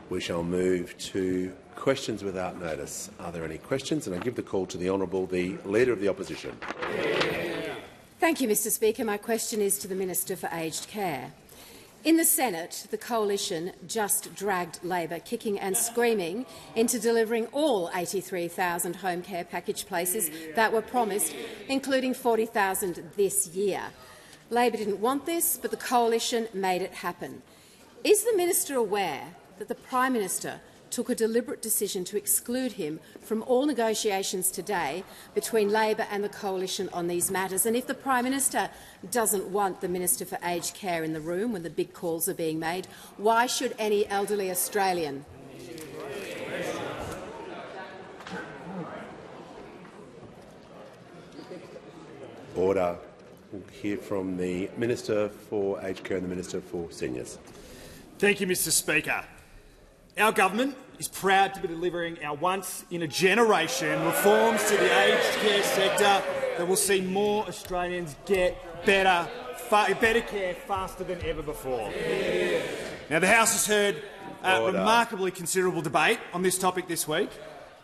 We shall move to questions without notice. Are there any questions? And I give the call to the Honourable, the Leader of the Opposition. Thank you, Mr Speaker. My question is to the Minister for Aged Care. In the Senate, the Coalition just dragged Labor kicking and screaming into delivering all 83,000 home care package places that were promised, including 40,000 this year. Labor didn't want this, but the Coalition made it happen. Is the Minister aware that the Prime Minister took a deliberate decision to exclude him from all negotiations today between Labor and the Coalition on these matters? And if the Prime Minister doesn't want the Minister for Aged Care in the room when the big calls are being made, why should any elderly Australian? Order. We'll hear from the Minister for Aged Care and the Minister for Seniors. Thank you, Mr Speaker. Our government is proud to be delivering our once-in-a-generation reforms to the aged care sector that will see more Australians get better care faster than ever before. Now, the House has heard remarkably considerable debate on this topic this week,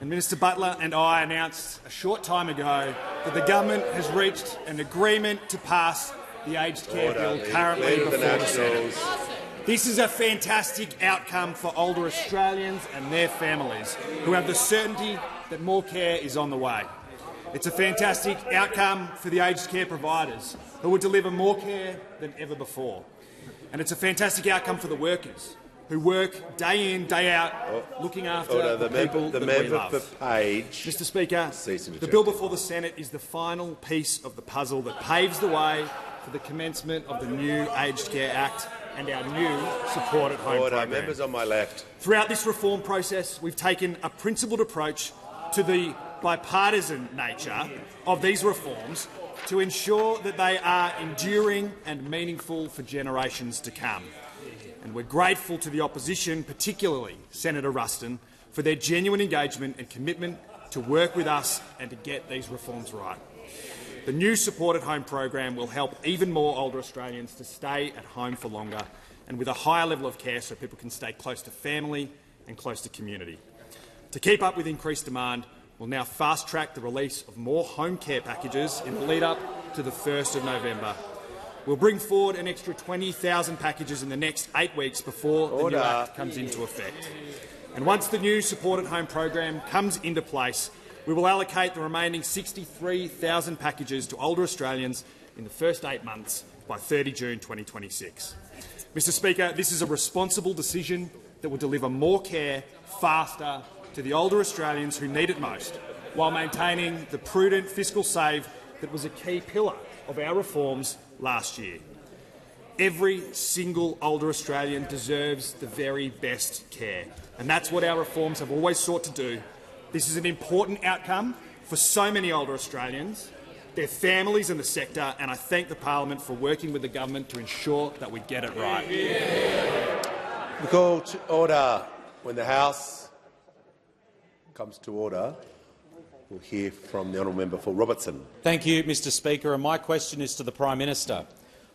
and Minister Butler and I announced a short time ago that the government has reached an agreement to pass the aged care bill currently before the Senate. This is a fantastic outcome for older Australians and their families, who have the certainty that more care is on the way. It's a fantastic outcome for the aged care providers, who will deliver more care than ever before. And it's a fantastic outcome for the workers, who work day in, day out, looking after the people that we love. Mr Speaker, the bill before the Senate is the final piece of the puzzle that paves the way for the commencement of the new Aged Care Act and our new Support at Home program. Members on my left. Throughout this reform process, we've taken a principled approach to the bipartisan nature of these reforms to ensure that they are enduring and meaningful for generations to come. And we're grateful to the opposition, particularly Senator Ruston, for their genuine engagement and commitment to work with us and to get these reforms right. The new Support at Home program will help even more older Australians to stay at home for longer and with a higher level of care so people can stay close to family and close to community. To keep up with increased demand, we'll now fast-track the release of more home care packages in the lead-up to the 1st of November. We'll bring forward an extra 20,000 packages in the next 8 weeks before the new Act comes into effect. And once the new Support at Home program comes into place, we will allocate the remaining 63,000 packages to older Australians in the first 8 months by 30 June 2026. Mr Speaker, this is a responsible decision that will deliver more care faster to the older Australians who need it most, while maintaining the prudent fiscal save that was a key pillar of our reforms last year. Every single older Australian deserves the very best care, and that's what our reforms have always sought to do. This is an important outcome for so many older Australians, their families and the sector, and I thank the Parliament for working with the government to ensure that we get it right. The call to order. When the House comes to order, we'll hear from the honourable member for Robertson. Thank you, Mr Speaker, and my question is to the Prime Minister.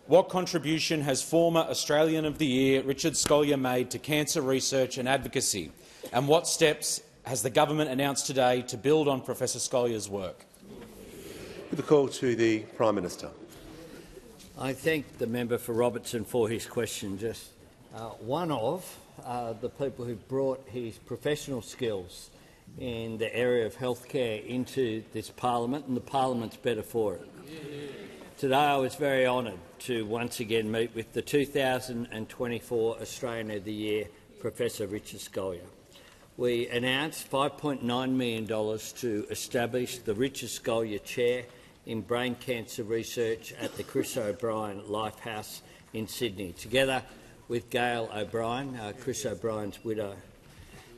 What contribution has former Australian of the Year Richard Scolyer made to cancer research and advocacy, and what steps has the government announced today to build on Professor Scolyer's work? With the call to the Prime Minister. I thank the member for Robertson for his question. Just one of the people who brought his professional skills in the area of healthcare into this parliament, and the parliament's better for it. Today I was very honoured to once again meet with the 2024 Australian of the Year, Professor Richard Scolyer. We announced $5.9 million to establish the Richard Scolyer Chair in Brain Cancer Research at the Chris O'Brien Lifehouse in Sydney, together with Gail O'Brien, Chris O'Brien's widow.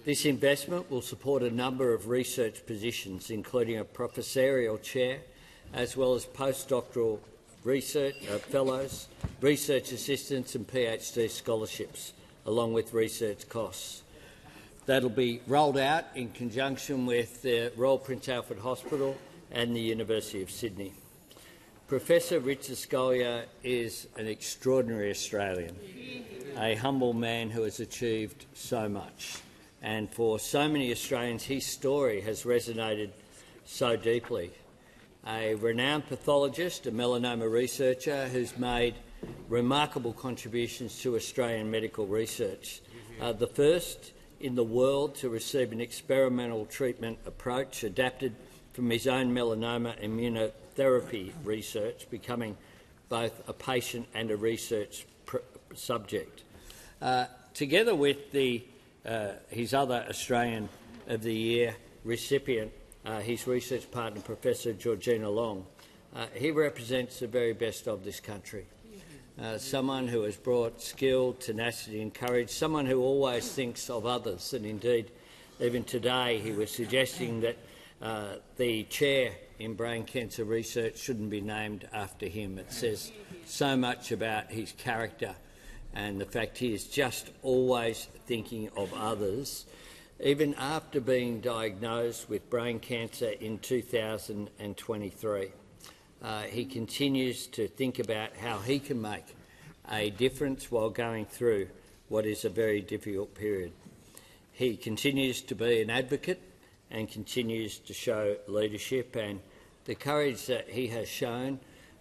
This investment will support a number of research positions, including a professorial chair, as well as postdoctoral research fellows, research assistants and PhD scholarships, along with research costs. That will be rolled out in conjunction with the Royal Prince Alfred Hospital and the University of Sydney. Professor Richard Scolyer is an extraordinary Australian. a humble man who has achieved so much. And for so many Australians, his story has resonated so deeply. A renowned pathologist, a melanoma researcher who's made remarkable contributions to Australian medical research. The first in the world to receive an experimental treatment approach adapted from his own melanoma immunotherapy research, becoming both a patient and a research subject. Together with his other Australian of the Year recipient, his research partner, Professor Georgina Long, he represents the very best of this country. Someone who has brought skill, tenacity and courage, someone who always thinks of others. And indeed, even today he was suggesting that the chair in brain cancer research shouldn't be named after him. It says so much about his character and the fact he is just always thinking of others. Even after being diagnosed with brain cancer in 2023, he continues to think about how he can make a difference while going through what is a very difficult period. He continues to be an advocate and continues to show leadership, and the courage that he has shown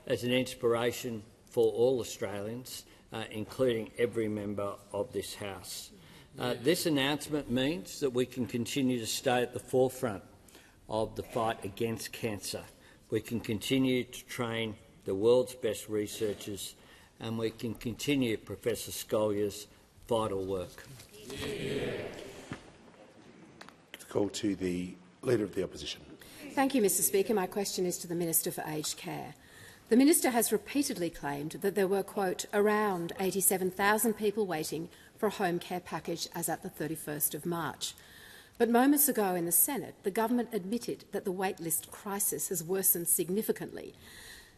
as an inspiration for all Australians, including every member of this House. This announcement means that we can continue to stay at the forefront of the fight against cancer. We can continue to train the world's best researchers, and we can continue Professor Scolier's vital work. Call to the Leader of the Opposition. Thank you, Mr Speaker. My question is to the Minister for Aged Care. The Minister has repeatedly claimed that there were, quote, around 87,000 people waiting for a home care package as at the 31st of March. But moments ago in the Senate, the government admitted that the waitlist crisis has worsened significantly.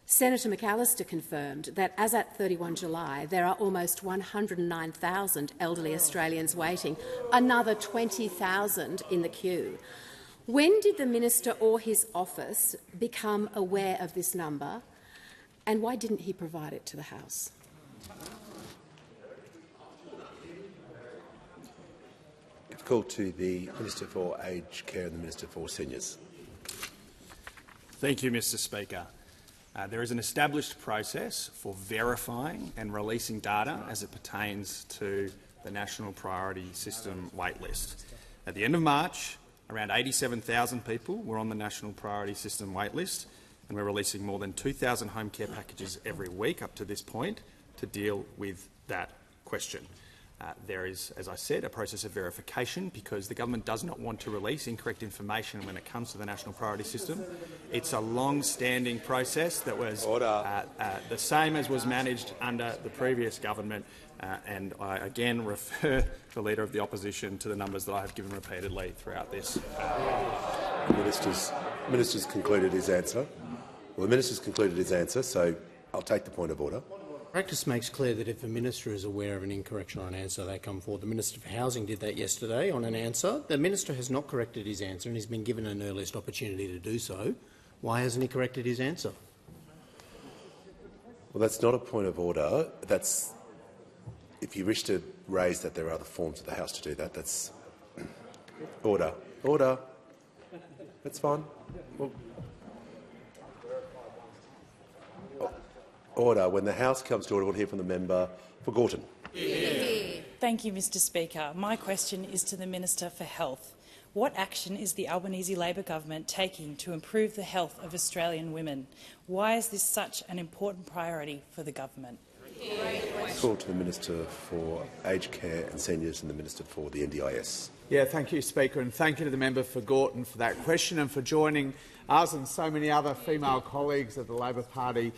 Senator McAllister confirmed that as at 31 July, there are almost 109,000 elderly Australians waiting, another 20,000 in the queue. When did the minister or his office become aware of this number, and why didn't he provide it to the House? Call to the Minister for Aged Care and the Minister for Seniors. Thank you, Mr Speaker. There is an established process for verifying and releasing data as it pertains to the National Priority System waitlist. At the end of March, around 87,000 people were on the National Priority System waitlist, and we're releasing more than 2,000 home care packages every week up to this point to deal with that question. There is, as I said, a process of verification because the government does not want to release incorrect information when it comes to the National Priority System. It's a long-standing process that was the same as was managed under the previous government, and I again refer the Leader of the Opposition to the numbers that I have given repeatedly throughout this. The Minister's concluded his answer. Well, the Minister's concluded his answer, so I'll take the point of order. Practice makes clear that if a minister is aware of an incorrection on an answer, they come forward. The Minister for Housing did that yesterday on an answer. The minister has not corrected his answer and he's been given an earliest opportunity to do so. Why hasn't he corrected his answer? Well, that's not a point of order. That's if you wish to raise that there are other forms of the House to do that. That's order. Order. That's fine. Well, order. When the House comes to order, we'll hear from the member for Gorton. Thank you, Mr Speaker. My question is to the Minister for Health. What action is the Albanese Labor government taking to improve the health of Australian women? Why is this such an important priority for the government? Call to the Minister for Aged Care and Seniors and the Minister for the NDIS. Thank you, Speaker, and thank you to the member for Gorton for that question and for joining us and so many other female colleagues of the Labor Party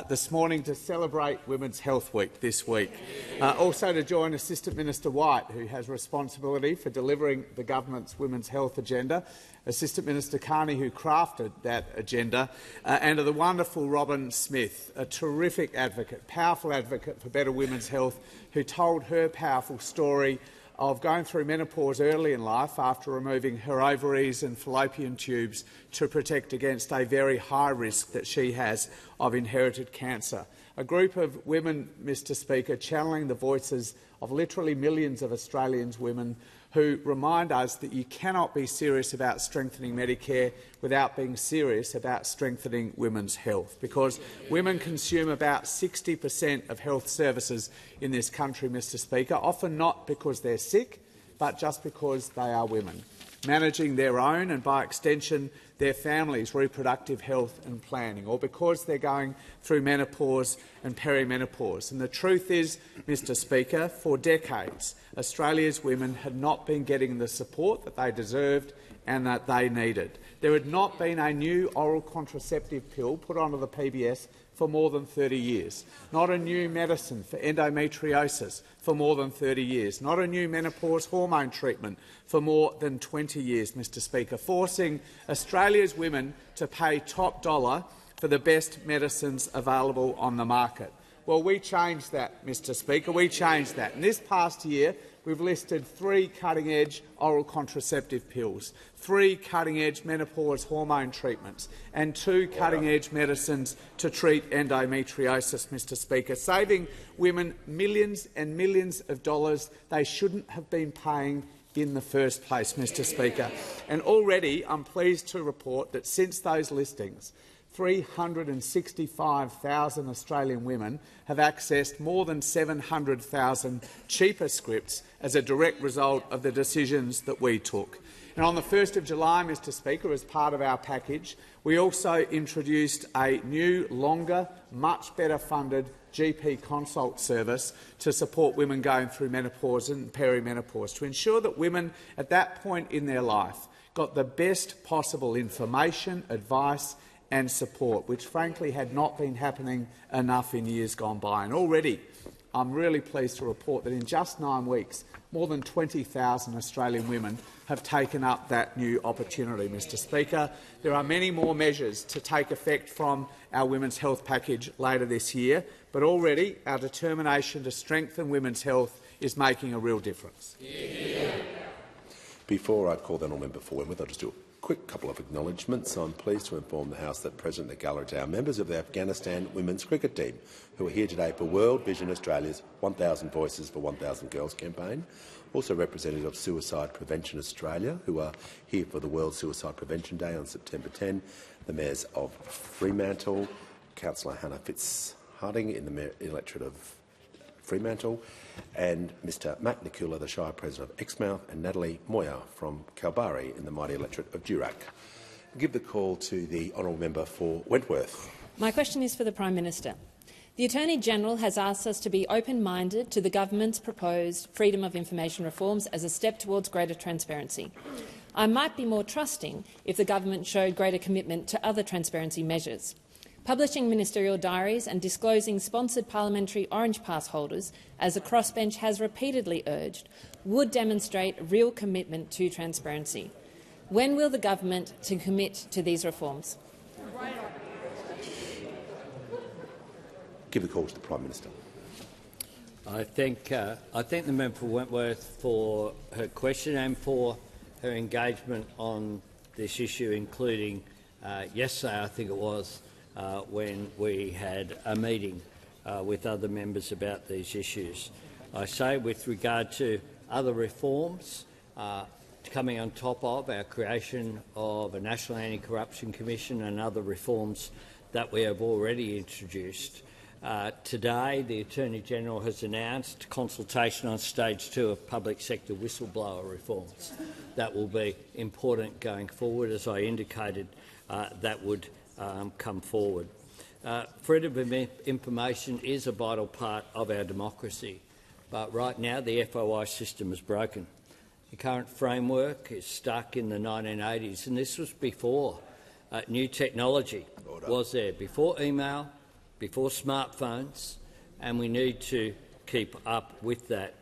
this morning to celebrate Women's Health Week this week. Also to join Assistant Minister White, who has responsibility for delivering the government's women's health agenda, Assistant Minister Carney, who crafted that agenda, and to the wonderful Robin Smith, a terrific advocate, powerful advocate for better women's health, who told her powerful story of going through menopause early in life after removing her ovaries and fallopian tubes to protect against a very high risk that she has of inherited cancer. A group of women, Mr Speaker, channeling the voices of literally millions of Australians women who remind us that you cannot be serious about strengthening Medicare without being serious about strengthening women's health, because women consume about 60% of health services in this country, Mr Speaker, often not because they're sick, but just because they are women, managing their own and, by extension, their families' reproductive health and planning, or because they're going through menopause and perimenopause. And the truth is, Mr Speaker, for decades, Australia's women had not been getting the support that they deserved and that they needed. There had not been a new oral contraceptive pill put onto the PBS for more than 30 years, not a new medicine for endometriosis for more than 30 years, not a new menopause hormone treatment for more than 20 years, Mr Speaker, forcing Australia's women to pay top dollar for the best medicines available on the market. Well, we changed that, Mr Speaker. We changed that. And this past year, we've listed 3 cutting-edge oral contraceptive pills, 3 cutting-edge menopause hormone treatments and 2 cutting-edge medicines to treat endometriosis, Mr Speaker, saving women millions and millions of dollars they shouldn't have been paying in the first place, Mr Speaker. And already I'm pleased to report that since those listings, 365,000 Australian women have accessed more than 700,000 cheaper scripts as a direct result of the decisions that we took. And on the 1st of July, Mr Speaker, as part of our package, we also introduced a new, longer, much better funded GP consult service to support women going through menopause and perimenopause, to ensure that women at that point in their life got the best possible information, advice and support, which frankly had not been happening enough in years gone by. And already I'm really pleased to report that in just 9 weeks, more than 20,000 Australian women have taken up that new opportunity, Mr Speaker. There are many more measures to take effect from our women's health package later this year, but already our determination to strengthen women's health is making a real difference. Yeah. Before I call the honourable member for Wentworth, I'll just do a quick couple of acknowledgements. I'm pleased to inform the House that present at the gallery are members of the Afghanistan women's cricket team who are here today for World Vision Australia's 1,000 Voices for 1,000 Girls campaign. Also representatives of Suicide Prevention Australia, who are here for the World Suicide Prevention Day on September 10. The mayors of Fremantle, Councillor Hannah Fitzharding in the electorate of Fremantle, and Mr Matt Nikula, the Shire President of Exmouth, and Natalie Moya from Kalbarri in the mighty electorate of Durack. I'll give the call to the honourable member for Wentworth. My question is for the Prime Minister. The Attorney-General has asked us to be open-minded to the government's proposed freedom of information reforms as a step towards greater transparency. I might be more trusting if the government showed greater commitment to other transparency measures. Publishing ministerial diaries and disclosing sponsored parliamentary Orange Pass holders, as the crossbench has repeatedly urged, would demonstrate real commitment to transparency. When will the government commit to these reforms? Give the call to the Prime Minister. I thank the member for Wentworth for her question and for her engagement on this issue, including yesterday, I think it was, when we had a meeting with other members about these issues. I say, with regard to other reforms coming on top of our creation of a National Anti-Corruption Commission and other reforms that we have already introduced, today the Attorney-General has announced consultation on stage 2 of public sector whistleblower reforms. That will be important going forward. As I indicated, that would come forward. Freedom of information is a vital part of our democracy, but right now the FOI system is broken. The current framework is stuck in the 1980s, and this was before new technology was there, before email, before smartphones, and we need to keep up with that.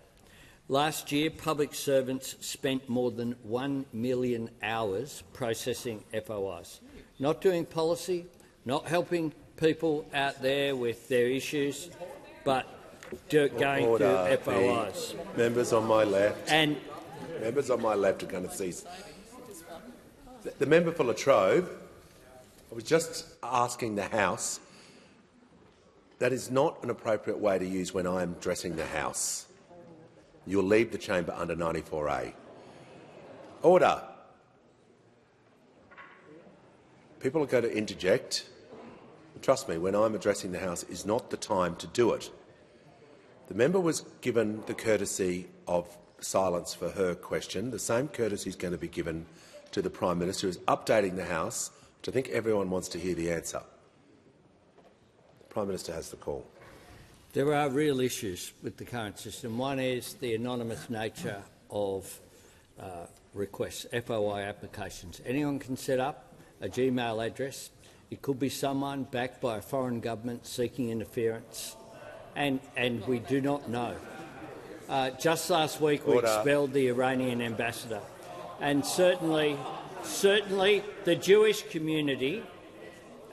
Last year, public servants spent more than 1 million hours processing FOIs, not doing policy, not helping people out there with their issues, but going through FOIs. Members on my left. Members on my left are going to cease. The member for Latrobe, I was just asking the House. That is not an appropriate way to use when I am addressing the House. You'll leave the chamber under 94A. Order. People are going to interject. Trust me, when I'm addressing the House is not the time to do it. The member was given the courtesy of silence for her question. The same courtesy is going to be given to the Prime Minister, who is updating the House, which I think everyone wants to hear the answer. The Prime Minister has the call. There are real issues with the current system. One is the anonymous nature of requests, FOI applications. Anyone can set up a Gmail address. It could be someone backed by a foreign government seeking interference, and we do not know. Just last week we expelled the Iranian ambassador, and certainly the Jewish community,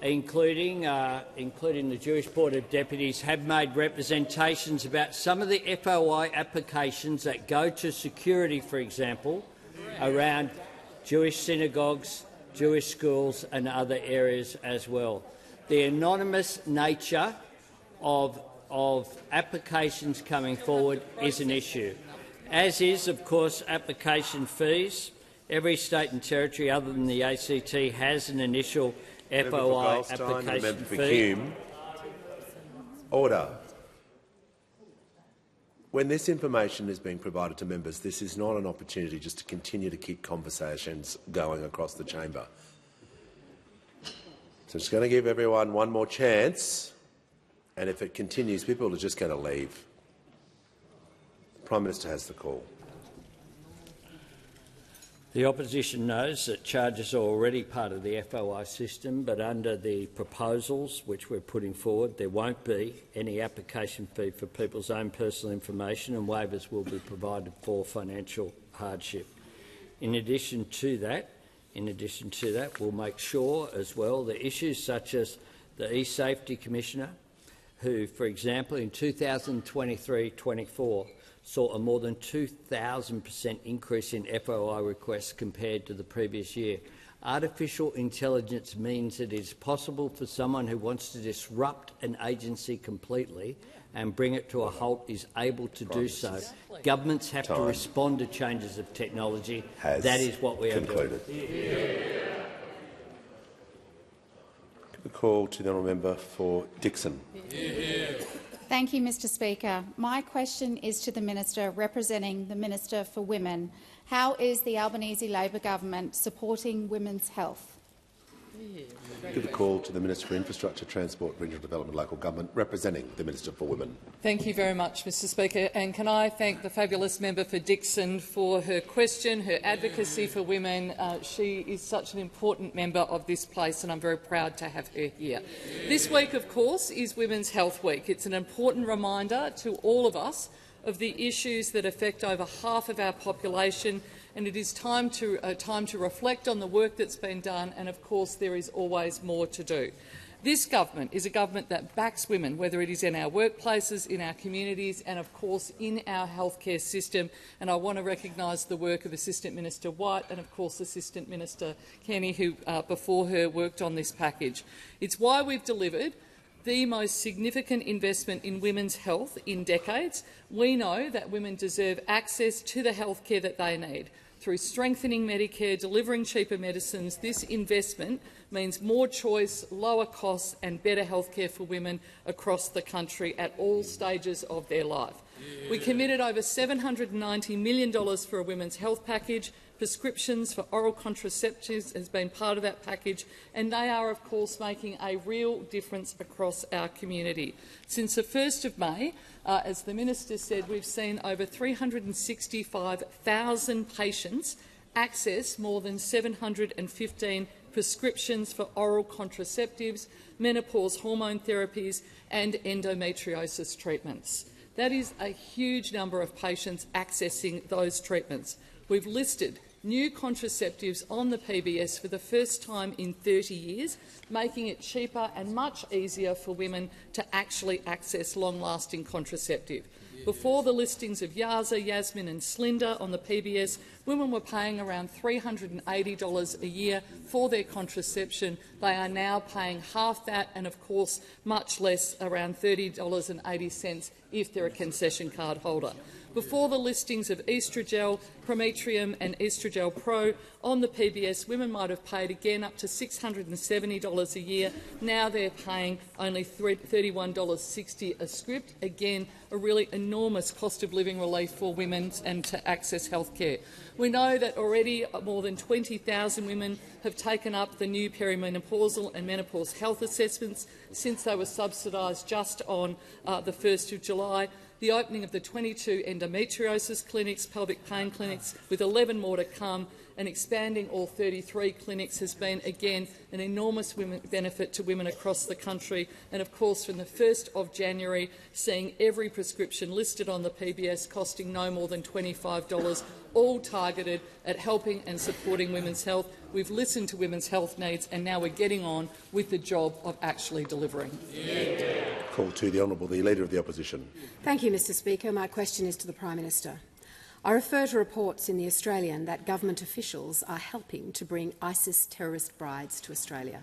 including the Jewish Board of Deputies, have made representations about some of the FOI applications that go to security, for example, around Jewish synagogues, Jewish schools and other areas as well. The anonymous nature of applications coming forward is an issue, as is, of course, application fees. Every state and territory other than the ACT has an initial FOI application fee. Order. When this information is being provided to members, this is not an opportunity just to continue to keep conversations going across the chamber. So I'm just going to give everyone one more chance, and if it continues, people are just going to leave. The Prime Minister has the call. The opposition knows that charges are already part of the FOI system, but under the proposals which we're putting forward, there won't be any application fee for people's own personal information, and waivers will be provided for financial hardship. In addition to that, we'll make sure as well that issues such as the eSafety Commissioner, who, for example, in 2023-24 saw a more than 2,000% increase in FOI requests compared to the previous year. Artificial intelligence means that it is possible for someone who wants to disrupt an agency completely and bring it to a halt is able to do so. Governments have to respond to changes of technology. That is what we are doing. The call to the honourable member for Dickson. Thank you, Mr Speaker. My question is to the Minister representing the Minister for Women. How is the Albanese Labor government supporting women's health? Give the call to the Minister for Infrastructure, Transport, Regional Development, Local Government, representing the Minister for Women. Thank you very much, Mr Speaker. And can I thank the fabulous member for Dickson for her question, her advocacy for women. She is such an important member of this place, and I'm very proud to have her here. This week, of course, is Women's Health Week. It's an important reminder to all of us of the issues that affect over half of our population, and it is time to reflect on the work that's been done, and of course there is always more to do. This government is a government that backs women, whether it is in our workplaces, in our communities and of course in our healthcare system, and I want to recognise the work of Assistant Minister White and of course Assistant Minister Kenny, who before her worked on this package. It's why we've delivered the most significant investment in women's health in decades. We know that women deserve access to the health care that they need. Through strengthening Medicare, delivering cheaper medicines, this investment means more choice, lower costs and better health care for women across the country at all stages of their life. We committed over $790 million for a women's health package. Prescriptions for oral contraceptives has been part of that package, and they are, of course, making a real difference across our community. Since the 1st of May, as the Minister said, we've seen over 365,000 patients access more than 715 prescriptions for oral contraceptives, menopause hormone therapies and endometriosis treatments. That is a huge number of patients accessing those treatments. We've listed new contraceptives on the PBS for the first time in 30 years, making it cheaper and much easier for women to actually access long-lasting contraceptive. Before the listings of Yaza, Yasmin and Slinda on the PBS, women were paying around $380 a year for their contraception. They are now paying half that and, of course, much less, around $30.80 if they're a concession card holder. Before the listings of Estrogel, Prometrium and Estrogel Pro on the PBS, women might have paid again up to $670 a year. Now they're paying only $31.60 a script. Again, a really enormous cost of living relief for women and to access health care. We know that already more than 20,000 women have taken up the new perimenopausal and menopause health assessments since they were subsidised just on the 1st of July. The opening of the 22 endometriosis clinics, pelvic pain clinics, with 11 more to come, and expanding all 33 clinics has been, again, an enormous benefit to women across the country. And, of course, from the 1st of January, seeing every prescription listed on the PBS costing no more than $25, all targeted at helping and supporting women's health. We've listened to women's health needs, and now we're getting on with the job of actually delivering. Call to the Honourable the Leader of the Opposition. Thank you, Mr Speaker. My question is to the Prime Minister. I refer to reports in The Australian that government officials are helping to bring ISIS terrorist brides to Australia.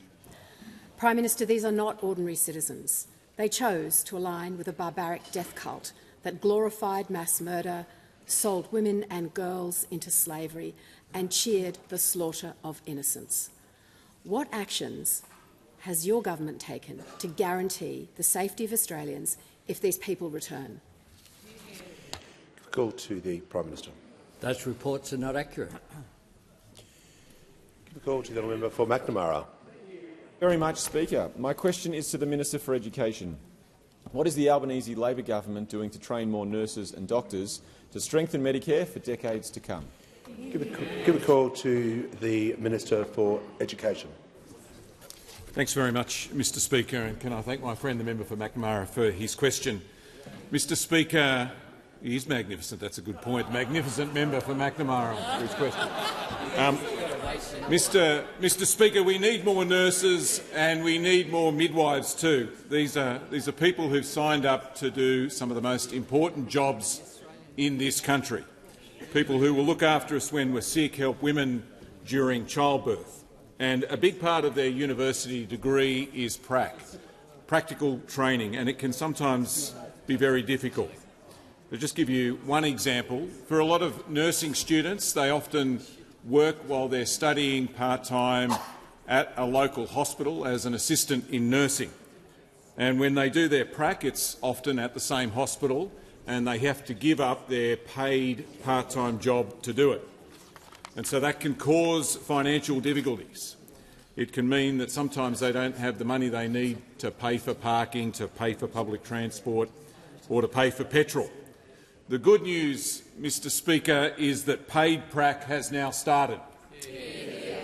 Prime Minister, these are not ordinary citizens. They chose to align with a barbaric death cult that glorified mass murder, sold women and girls into slavery and cheered the slaughter of innocents. What actions has your government taken to guarantee the safety of Australians if these people return? Call to the Prime Minister. Those reports are not accurate. Give a call to the member for McNamara. Very much, Speaker. My question is to the Minister for Education. What is the Albanese Labor government doing to train more nurses and doctors to strengthen Medicare for decades to come? Give a call to the Minister for Education. Thanks very much, Mr Speaker, and can I thank my friend the member for McNamara for his question. Mr Speaker, he is magnificent, that's a good point. Magnificent member for McNamara for his question. Mr Speaker, we need more nurses and we need more midwives too. These are people who've signed up to do some of the most important jobs in this country. People who will look after us when we're sick, help women during childbirth. And a big part of their university degree is practical training, and it can sometimes be very difficult. I'll just give you one example. For a lot of nursing students, they often work while they're studying part-time at a local hospital as an assistant in nursing. And when they do their prac, it's often at the same hospital, and they have to give up their paid part-time job to do it. And so that can cause financial difficulties. It can mean that sometimes they don't have the money they need to pay for parking, to pay for public transport or to pay for petrol. The good news, Mr Speaker, is that paid prac has now started.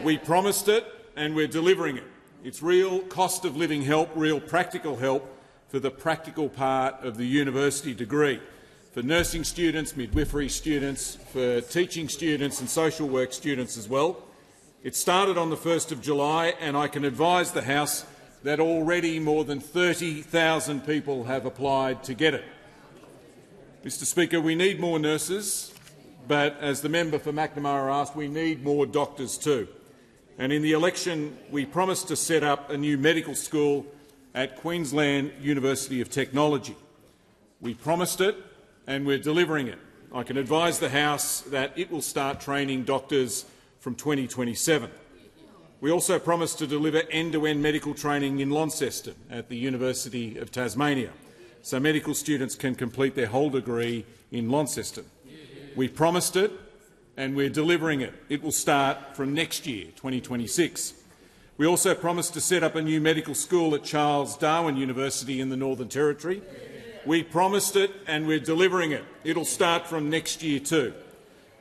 We promised it and we're delivering it. It's real cost of living help, real practical help for the practical part of the university degree, for nursing students, midwifery students, for teaching students and social work students as well. It started on the 1st of July, and I can advise the House that already more than 30,000 people have applied to get it. Mr Speaker, we need more nurses, but as the member for McNamara asked, we need more doctors too. And in the election, we promised to set up a new medical school at Queensland University of Technology. We promised it, and we're delivering it. I can advise the House that it will start training doctors from 2027. We also promised to deliver end-to-end medical training in Launceston at the University of Tasmania, so medical students can complete their whole degree in Launceston. We promised it, and we're delivering it. It will start from next year, 2026. We also promised to set up a new medical school at Charles Darwin University in the Northern Territory. We promised it, and we're delivering it. It'll start from next year too.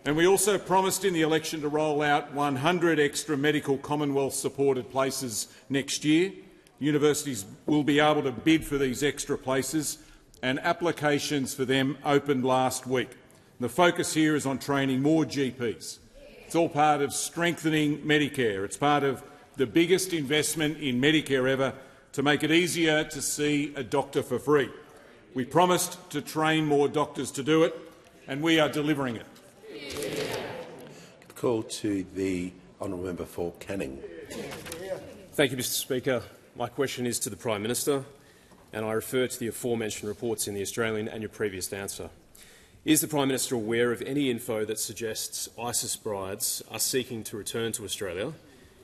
And we also promised in the election to roll out 100 extra medical Commonwealth-supported places next year. Universities will be able to bid for these extra places, and applications for them opened last week. The focus here is on training more GPs. It's all part of strengthening Medicare. It's part of the biggest investment in Medicare ever to make it easier to see a doctor for free. We promised to train more doctors to do it, and we are delivering it. Call to the honourable member for Canning. Thank you, Mr Speaker. My question is to the Prime Minister, and I refer to the aforementioned reports in The Australian and your previous answer. Is the Prime Minister aware of any info that suggests ISIS brides are seeking to return to Australia,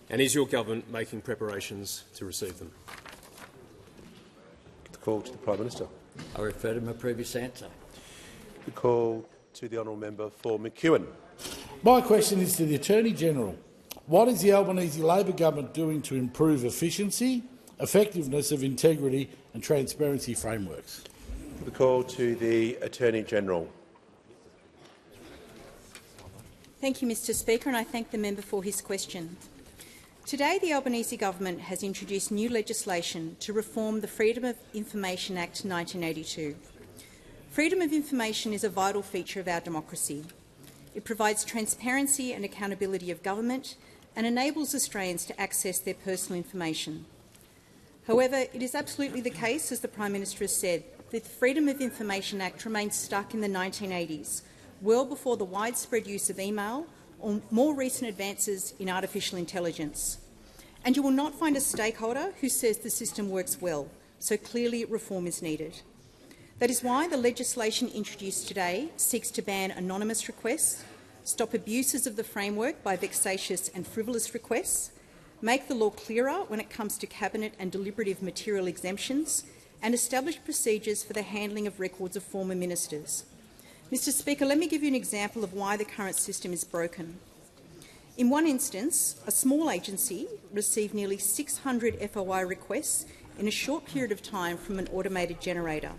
and is your government making preparations to receive them? The call to the Prime Minister. I refer to my previous answer. The call to the honourable member for McEwen. My question is to the Attorney-General. What is the Albanese Labor government doing to improve efficiency, effectiveness of integrity and transparency frameworks? The call to the Attorney-General. Thank you, Mr Speaker, and I thank the member for his question. Today, the Albanese government has introduced new legislation to reform the Freedom of Information Act 1982. Freedom of information is a vital feature of our democracy. It provides transparency and accountability of government and enables Australians to access their personal information. However, it is absolutely the case, as the Prime Minister has said, that the Freedom of Information Act remains stuck in the 1980s, well before the widespread use of email or more recent advances in artificial intelligence. And you will not find a stakeholder who says the system works well, so clearly reform is needed. That is why the legislation introduced today seeks to ban anonymous requests, stop abuses of the framework by vexatious and frivolous requests, make the law clearer when it comes to cabinet and deliberative material exemptions, and establish procedures for the handling of records of former ministers. Mr Speaker, let me give you an example of why the current system is broken. In one instance, a small agency received nearly 600 FOI requests in a short period of time from an automated generator.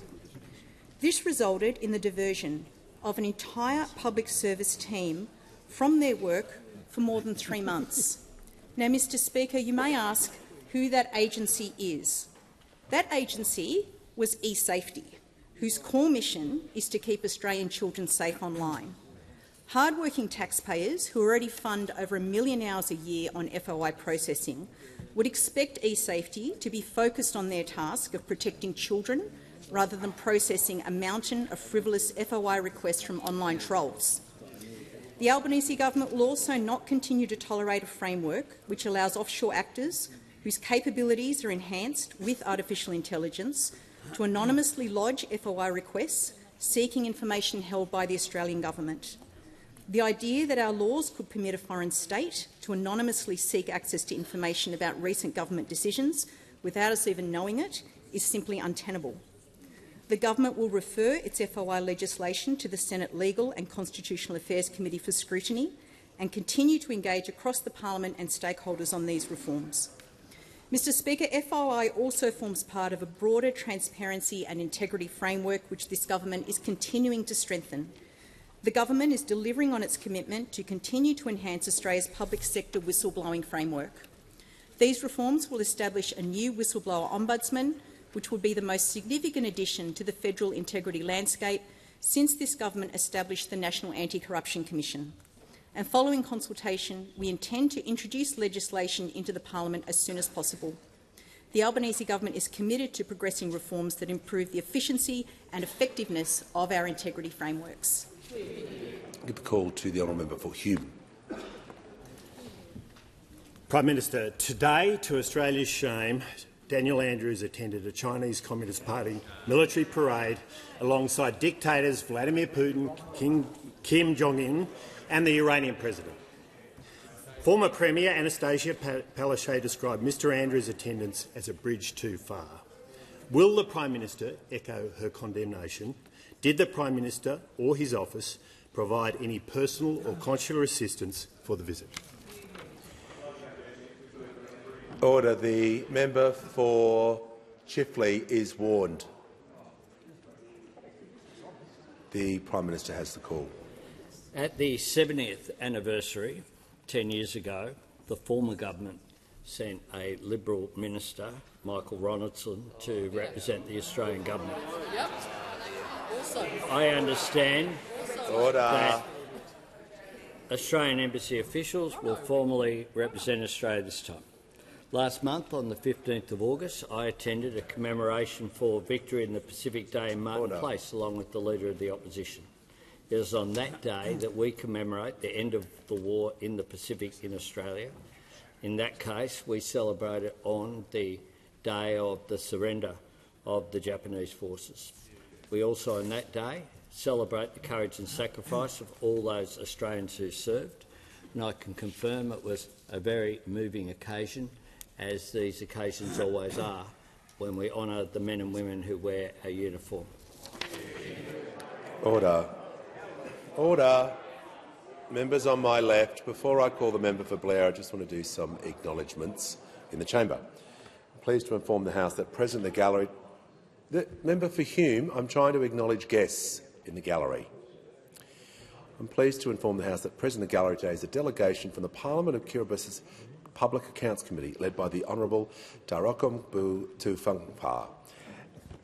This resulted in the diversion of an entire public service team from their work for more than 3 months. Now, Mr Speaker, you may ask who that agency is. That agency was eSafety, whose core mission is to keep Australian children safe online. Hard-working taxpayers who already fund over 1 million hours a year on FOI processing would expect eSafety to be focused on their task of protecting children rather than processing a mountain of frivolous FOI requests from online trolls. The Albanese government will also not continue to tolerate a framework which allows offshore actors whose capabilities are enhanced with artificial intelligence to anonymously lodge FOI requests seeking information held by the Australian government. The idea that our laws could permit a foreign state to anonymously seek access to information about recent government decisions without us even knowing it is simply untenable. The government will refer its FOI legislation to the Senate Legal and Constitutional Affairs Committee for scrutiny and continue to engage across the parliament and stakeholders on these reforms. Mr Speaker, FOI also forms part of a broader transparency and integrity framework which this government is continuing to strengthen. The government is delivering on its commitment to continue to enhance Australia's public sector whistleblowing framework. These reforms will establish a new whistleblower ombudsman, which will be the most significant addition to the federal integrity landscape since this government established the National Anti-Corruption Commission. And following consultation, we intend to introduce legislation into the parliament as soon as possible. The Albanese government is committed to progressing reforms that improve the efficiency and effectiveness of our integrity frameworks. Give the call to the honourable member for Hume. Prime Minister, today, to Australia's shame, Daniel Andrews attended a Chinese Communist Party military parade alongside dictators Vladimir Putin, Kim Jong-un and the Iranian president. Former Premier Anastasia Palaszczuk described Mr Andrews' attendance as a bridge too far. Will the Prime Minister echo her condemnation? Did the Prime Minister or his office provide any personal or consular assistance for the visit? Order. The member for Chifley is warned. The Prime Minister has the call. At the 70th anniversary, 10 years ago, the former government sent a Liberal minister, Michael Ronaldson, to represent the Australian government. I understand that Australian embassy officials will formally represent Australia this time. Last month, on the 15th of August, I attended a commemoration for victory in the Pacific Day in Martin Place, along with the Leader of the Opposition. It was on that day that we commemorate the end of the war in the Pacific in Australia. In that case, we celebrated on the day of the surrender of the Japanese forces. We also, on that day, celebrate the courage and sacrifice of all those Australians who served, and I can confirm it was a very moving occasion, as these occasions always are, when we honour the men and women who wear a uniform. Order. Order. Members on my left, before I call the member for Blair, I just want to do some acknowledgements in the chamber. I'm pleased to inform the House that present in the gallery— the member for Hume, I'm trying to acknowledge guests in the gallery. I'm pleased to inform the House that present in the gallery today is a delegation from the Parliament of Kiribatis Public Accounts Committee, led by the Honourable Darokum Bu Tufangpa,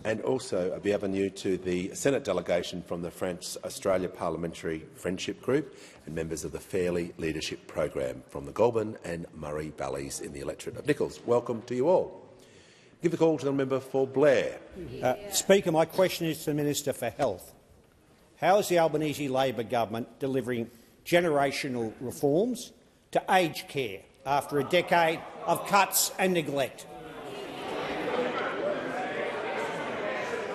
and also a bienvenue to the Senate delegation from the France-Australia Parliamentary Friendship Group and members of the Fairley Leadership Program from the Goulburn and Murray Valleys in the electorate of Nichols. Welcome to you all. Give the call to the member for Blair. Speaker, my question is to the Minister for Health. How is the Albanese Labor government delivering generational reforms to aged care after a decade of cuts and neglect?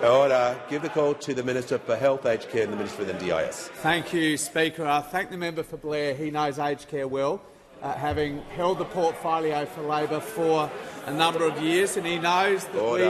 Order. Give the call to the Minister for Health, Aged Care and the Minister for the DIS. Thank you, Speaker. I thank the member for Blair. He knows aged care well, having held the portfolio for Labor for a number of years, and he knows that we,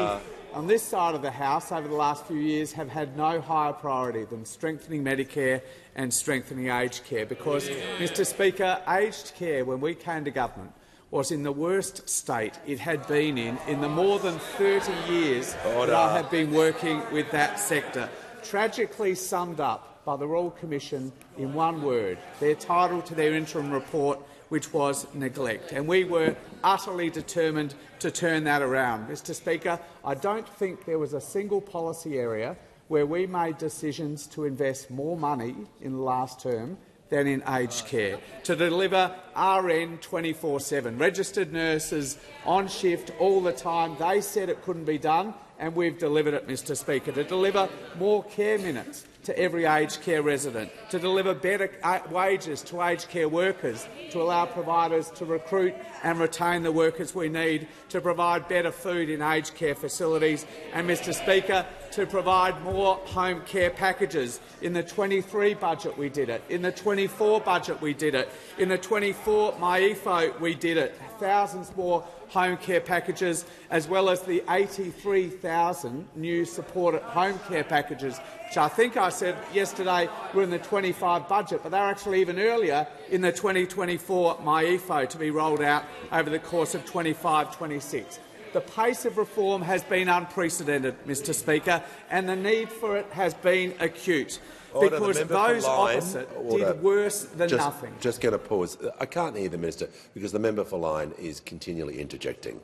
on this side of the House, over the last few years, have had no higher priority than strengthening Medicare and strengthening aged care, because, Mr Speaker, aged care, when we came to government, was in the worst state it had been in the more than 30 years that I have been working with that sector. Tragically summed up by the Royal Commission in one word, their title to their interim report, which was neglect. And we were utterly determined to turn that around. Mr Speaker, I don't think there was a single policy area where we made decisions to invest more money in the last term than in aged care, to deliver RN 24/7, registered nurses on shift all the time. They said it couldn't be done, and we've delivered it, Mr Speaker, to deliver more care minutes to every aged care resident, to deliver better wages to aged care workers, to allow providers to recruit and retain the workers we need, to provide better food in aged care facilities, and, Mr Speaker, to provide more home care packages. In the 23 budget we did it, in the 24 budget we did it, in the 24 MyEFO we did it. Thousands more home care packages, as well as the 83,000 new supported home care packages, which I think I said yesterday were in the 25 budget, but they're actually even earlier in the 2024 MyEFO to be rolled out over the course of 25-26. The pace of reform has been unprecedented, Mr Speaker, and the need for it has been acute. Order, because those opposite did worse than nothing. Just get a pause. I can't hear the minister because the member for Lyne is continually interjecting.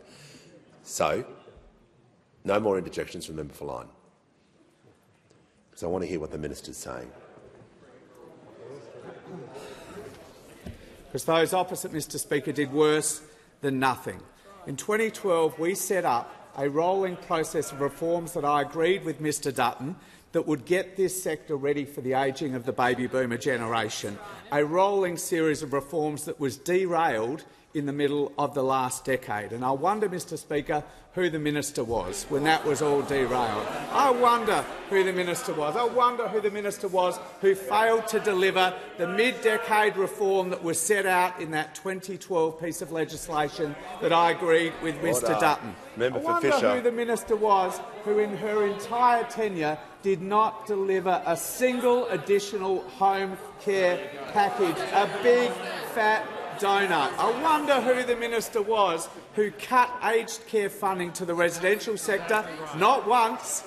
So, no more interjections from the member for Lyne, because I want to hear what the minister is saying. Because those opposite, Mr Speaker, did worse than nothing. In 2012, we set up a rolling process of reforms that I agreed with Mr Dutton that would get this sector ready for the ageing of the baby boomer generation, a rolling series of reforms that was derailed in the middle of the last decade. And I wonder, Mr Speaker, who the minister was when that was all derailed. I wonder who the minister was. I wonder who the minister was who failed to deliver the mid-decade reform that was set out in that 2012 piece of legislation that I agreed with Mr Dutton. Member I for wonder Fisher. who the minister was who in her entire tenure did not deliver a single additional home care package, a big, fat donut. I wonder who the minister was who cut aged care funding to the residential sector, not once,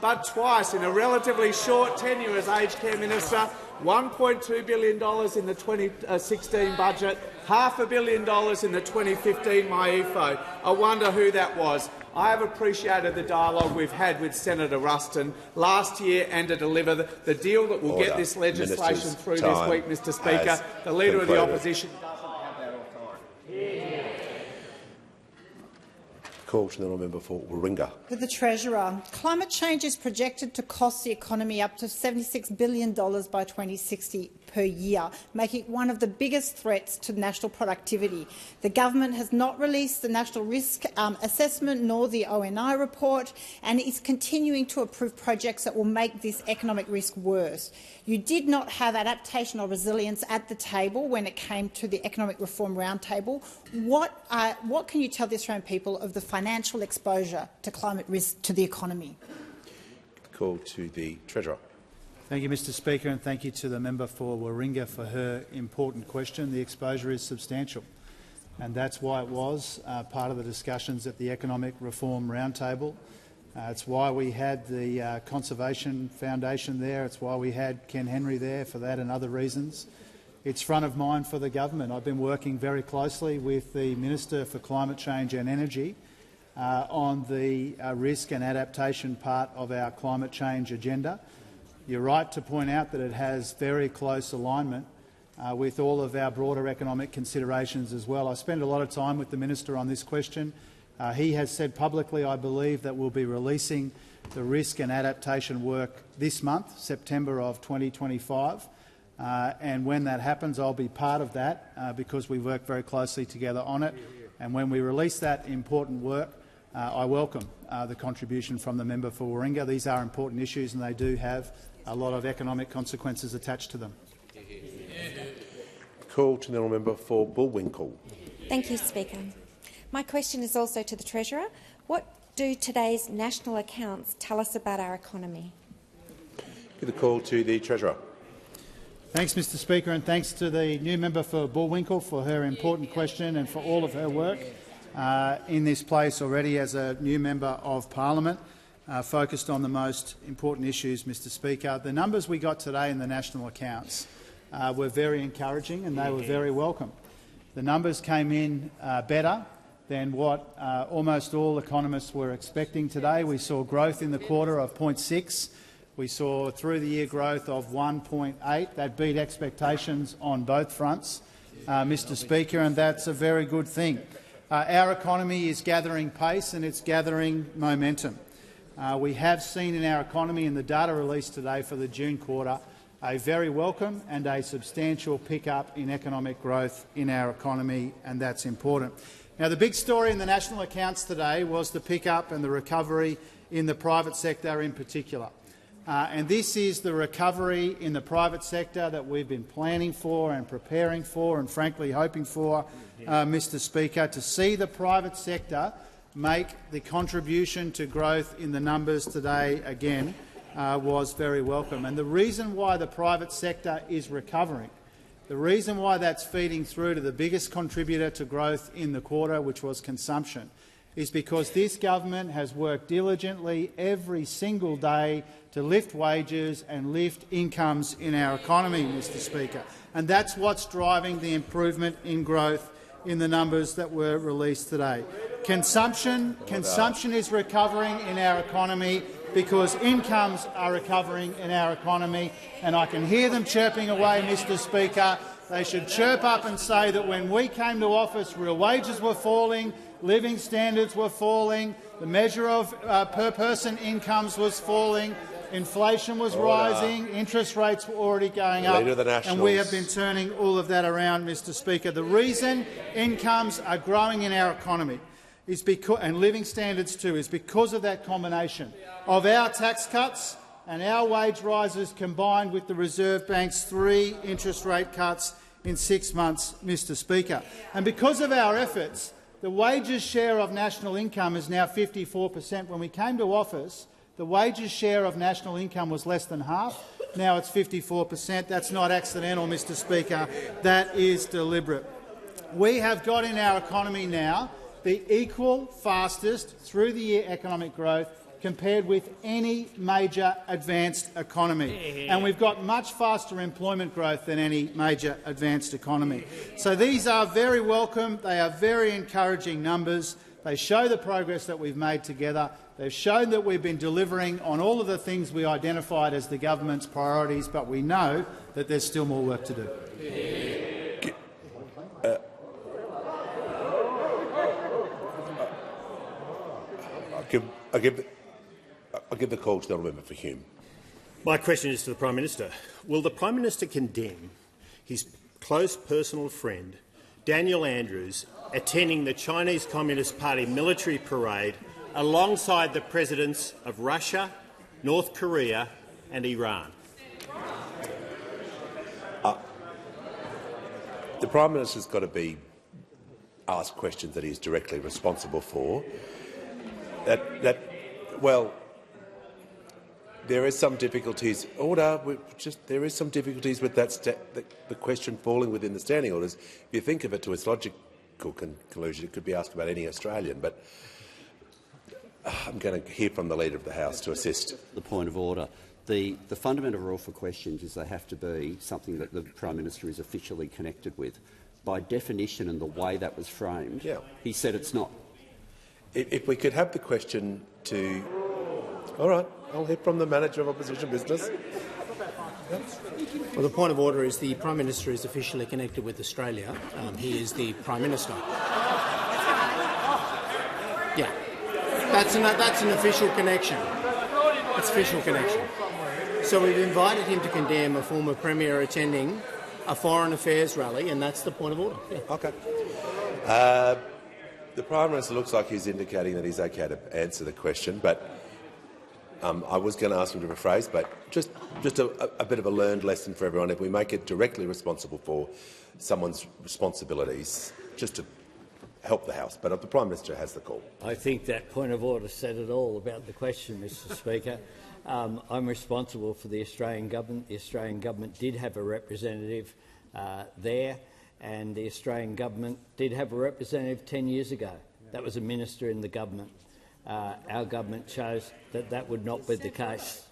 but twice in a relatively short tenure as aged care minister. $1.2 billion in the 2016 budget, $500 million in the 2015 MyEFO. I wonder who that was. I have appreciated the dialogue we've had with Senator Ruston last year and to deliver the deal that will get this legislation through this week, Mr Speaker. The Leader of the Opposition doesn't have that authority. Call to the member for Warringah. To the Treasurer, climate change is projected to cost the economy up to $76 billion by 2060. per year, making it one of the biggest threats to national productivity. The government has not released the National Risk Assessment nor the ONI report, and is continuing to approve projects that will make this economic risk worse. You did not have adaptation or resilience at the table when it came to the Economic Reform Roundtable. What can you tell the Australian people of the financial exposure to climate risk to the economy? Call to the Treasurer. Thank you, Mr Speaker, and thank you to the member for Warringah for her important question. The exposure is substantial, and that's why it was part of the discussions at the Economic Reform Roundtable. It's why we had the Conservation Foundation there. It's why we had Ken Henry there for that and other reasons. It's front of mind for the government. I've been working very closely with the Minister for Climate Change and Energy on the risk and adaptation part of our climate change agenda. You're right to point out that it has very close alignment with all of our broader economic considerations as well. I spend a lot of time with the Minister on this question. He has said publicly, I believe, that we'll be releasing the risk and adaptation work this month, September of 2025. And when that happens, I'll be part of that because we work very closely together on it. And when we release that important work, I welcome the contribution from the member for Warringah. These are important issues and they do have a lot of economic consequences attached to them. Call to the member for Bullwinkle. Thank you, Speaker. My question is also to the Treasurer. What do today's national accounts tell us about our economy? Give the call to the Treasurer. Thanks, Mr Speaker, and thanks to the new member for Bullwinkle for her important question and for all of her work in this place already as a new member of Parliament, focused on the most important issues, Mr Speaker. The numbers we got today in the national accounts were very encouraging and they were very welcome. The numbers came in better than what almost all economists were expecting today. We saw growth in the quarter of 0.6. We saw through-the-year growth of 1.8. That beat expectations on both fronts, Mr Speaker, and that's a very good thing. Our economy is gathering pace and it's gathering momentum. We have seen in our economy in the data released today for the June quarter a very welcome and a substantial pickup in economic growth in our economy, and that's important. Now, the big story in the national accounts today was the pickup and the recovery in the private sector in particular. And this is the recovery in the private sector that we've been planning for and preparing for and frankly hoping for, Mr Speaker. To see the private sector make the contribution to growth in the numbers today again was very welcome. And the reason why the private sector is recovering, the reason why that's feeding through to the biggest contributor to growth in the quarter, which was consumption, is because this government has worked diligently every single day to lift wages and lift incomes in our economy, Mr Speaker. And that's what's driving the improvement in growth in the numbers that were released today. Consumption is recovering in our economy because incomes are recovering in our economy, and I can hear them chirping away, Mr Speaker. They should chirp up and say that when we came to office, real wages were falling, living standards were falling, the measure of per-person incomes was falling, inflation was rising, interest rates were already going up, and we have been turning all of that around, Mr Speaker. The reason incomes are growing in our economy is because, and living standards too, is because of that combination of our tax cuts and our wage rises combined with the Reserve Bank's 3 interest rate cuts in 6 months, Mr Speaker. And because of our efforts, the wages share of national income is now 54%. When we came to office, the wages share of national income was less than half. Now it's 54%. That's not accidental, Mr Speaker. That is deliberate. We have got in our economy now the equal, fastest, through-the-year economic growth compared with any major advanced economy. And we've got much faster employment growth than any major advanced economy. So these are very welcome. They are very encouraging numbers. They show the progress that we've made together. They've shown that we've been delivering on all of the things we identified as the government's priorities, but we know that there's still more work to do. I'll give the call to the member for Hume. My question is to the Prime Minister. Will the Prime Minister condemn his close personal friend, Daniel Andrews, attending the Chinese Communist Party military parade alongside the presidents of Russia, North Korea and Iran? The Prime Minister's got to be asked questions that he's directly responsible for. Well, there is some difficulties. There is some difficulties with that the question falling within the standing orders. If you think of it to its logical conclusion, it could be asked about any Australian. But I'm going to hear from the Leader of the House to assist. The point of order. The fundamental rule for questions is they have to be something that the Prime Minister is officially connected with. By definition and the way that was framed, he said it's not. If we could have the question to— all right, I'll hear from the Manager of Opposition Business. Well, the point of order is the Prime Minister is officially connected with Australia. He is the Prime Minister. Yeah, that's an official connection. It's official connection. So we've invited him to condemn a former Premier attending a foreign affairs rally, and that's the point of order. Yeah. Okay. The Prime Minister looks like he's indicating that he's okay to answer the question, but I was going to ask him to rephrase, but just a bit of a learned lesson for everyone. If we make it directly responsible for someone's responsibilities, just to help the House. But the Prime Minister has the call. I think that point of order said it all about the question, Mr Speaker. I'm responsible for the Australian government. The Australian government did have a representative there, and the Australian government did have a representative 10 years ago. That was a minister in the government. Our government chose that that would not be the case.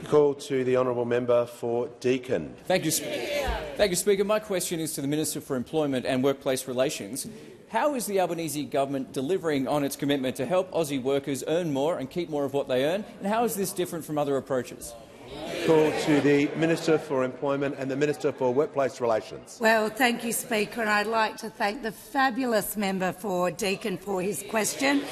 Call to the honourable member for Deakin. Thank you, Speaker. My question is to the Minister for Employment and Workplace Relations. How is the Albanese government delivering on its commitment to help Aussie workers earn more and keep more of what they earn, and how is this different from other approaches? Call to the Minister for Employment and the Minister for Workplace Relations. Well, thank you, Speaker, and I'd like to thank the fabulous member for Deakin for his question.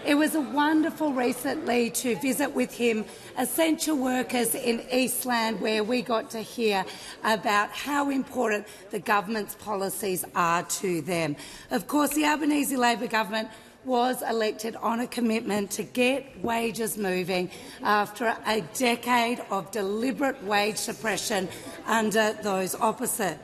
It was wonderful recently to visit with him essential workers in Eastland, where we got to hear about how important the government's policies are to them. Of course, the Albanese Labor government was elected on a commitment to get wages moving after a decade of deliberate wage suppression under those opposite.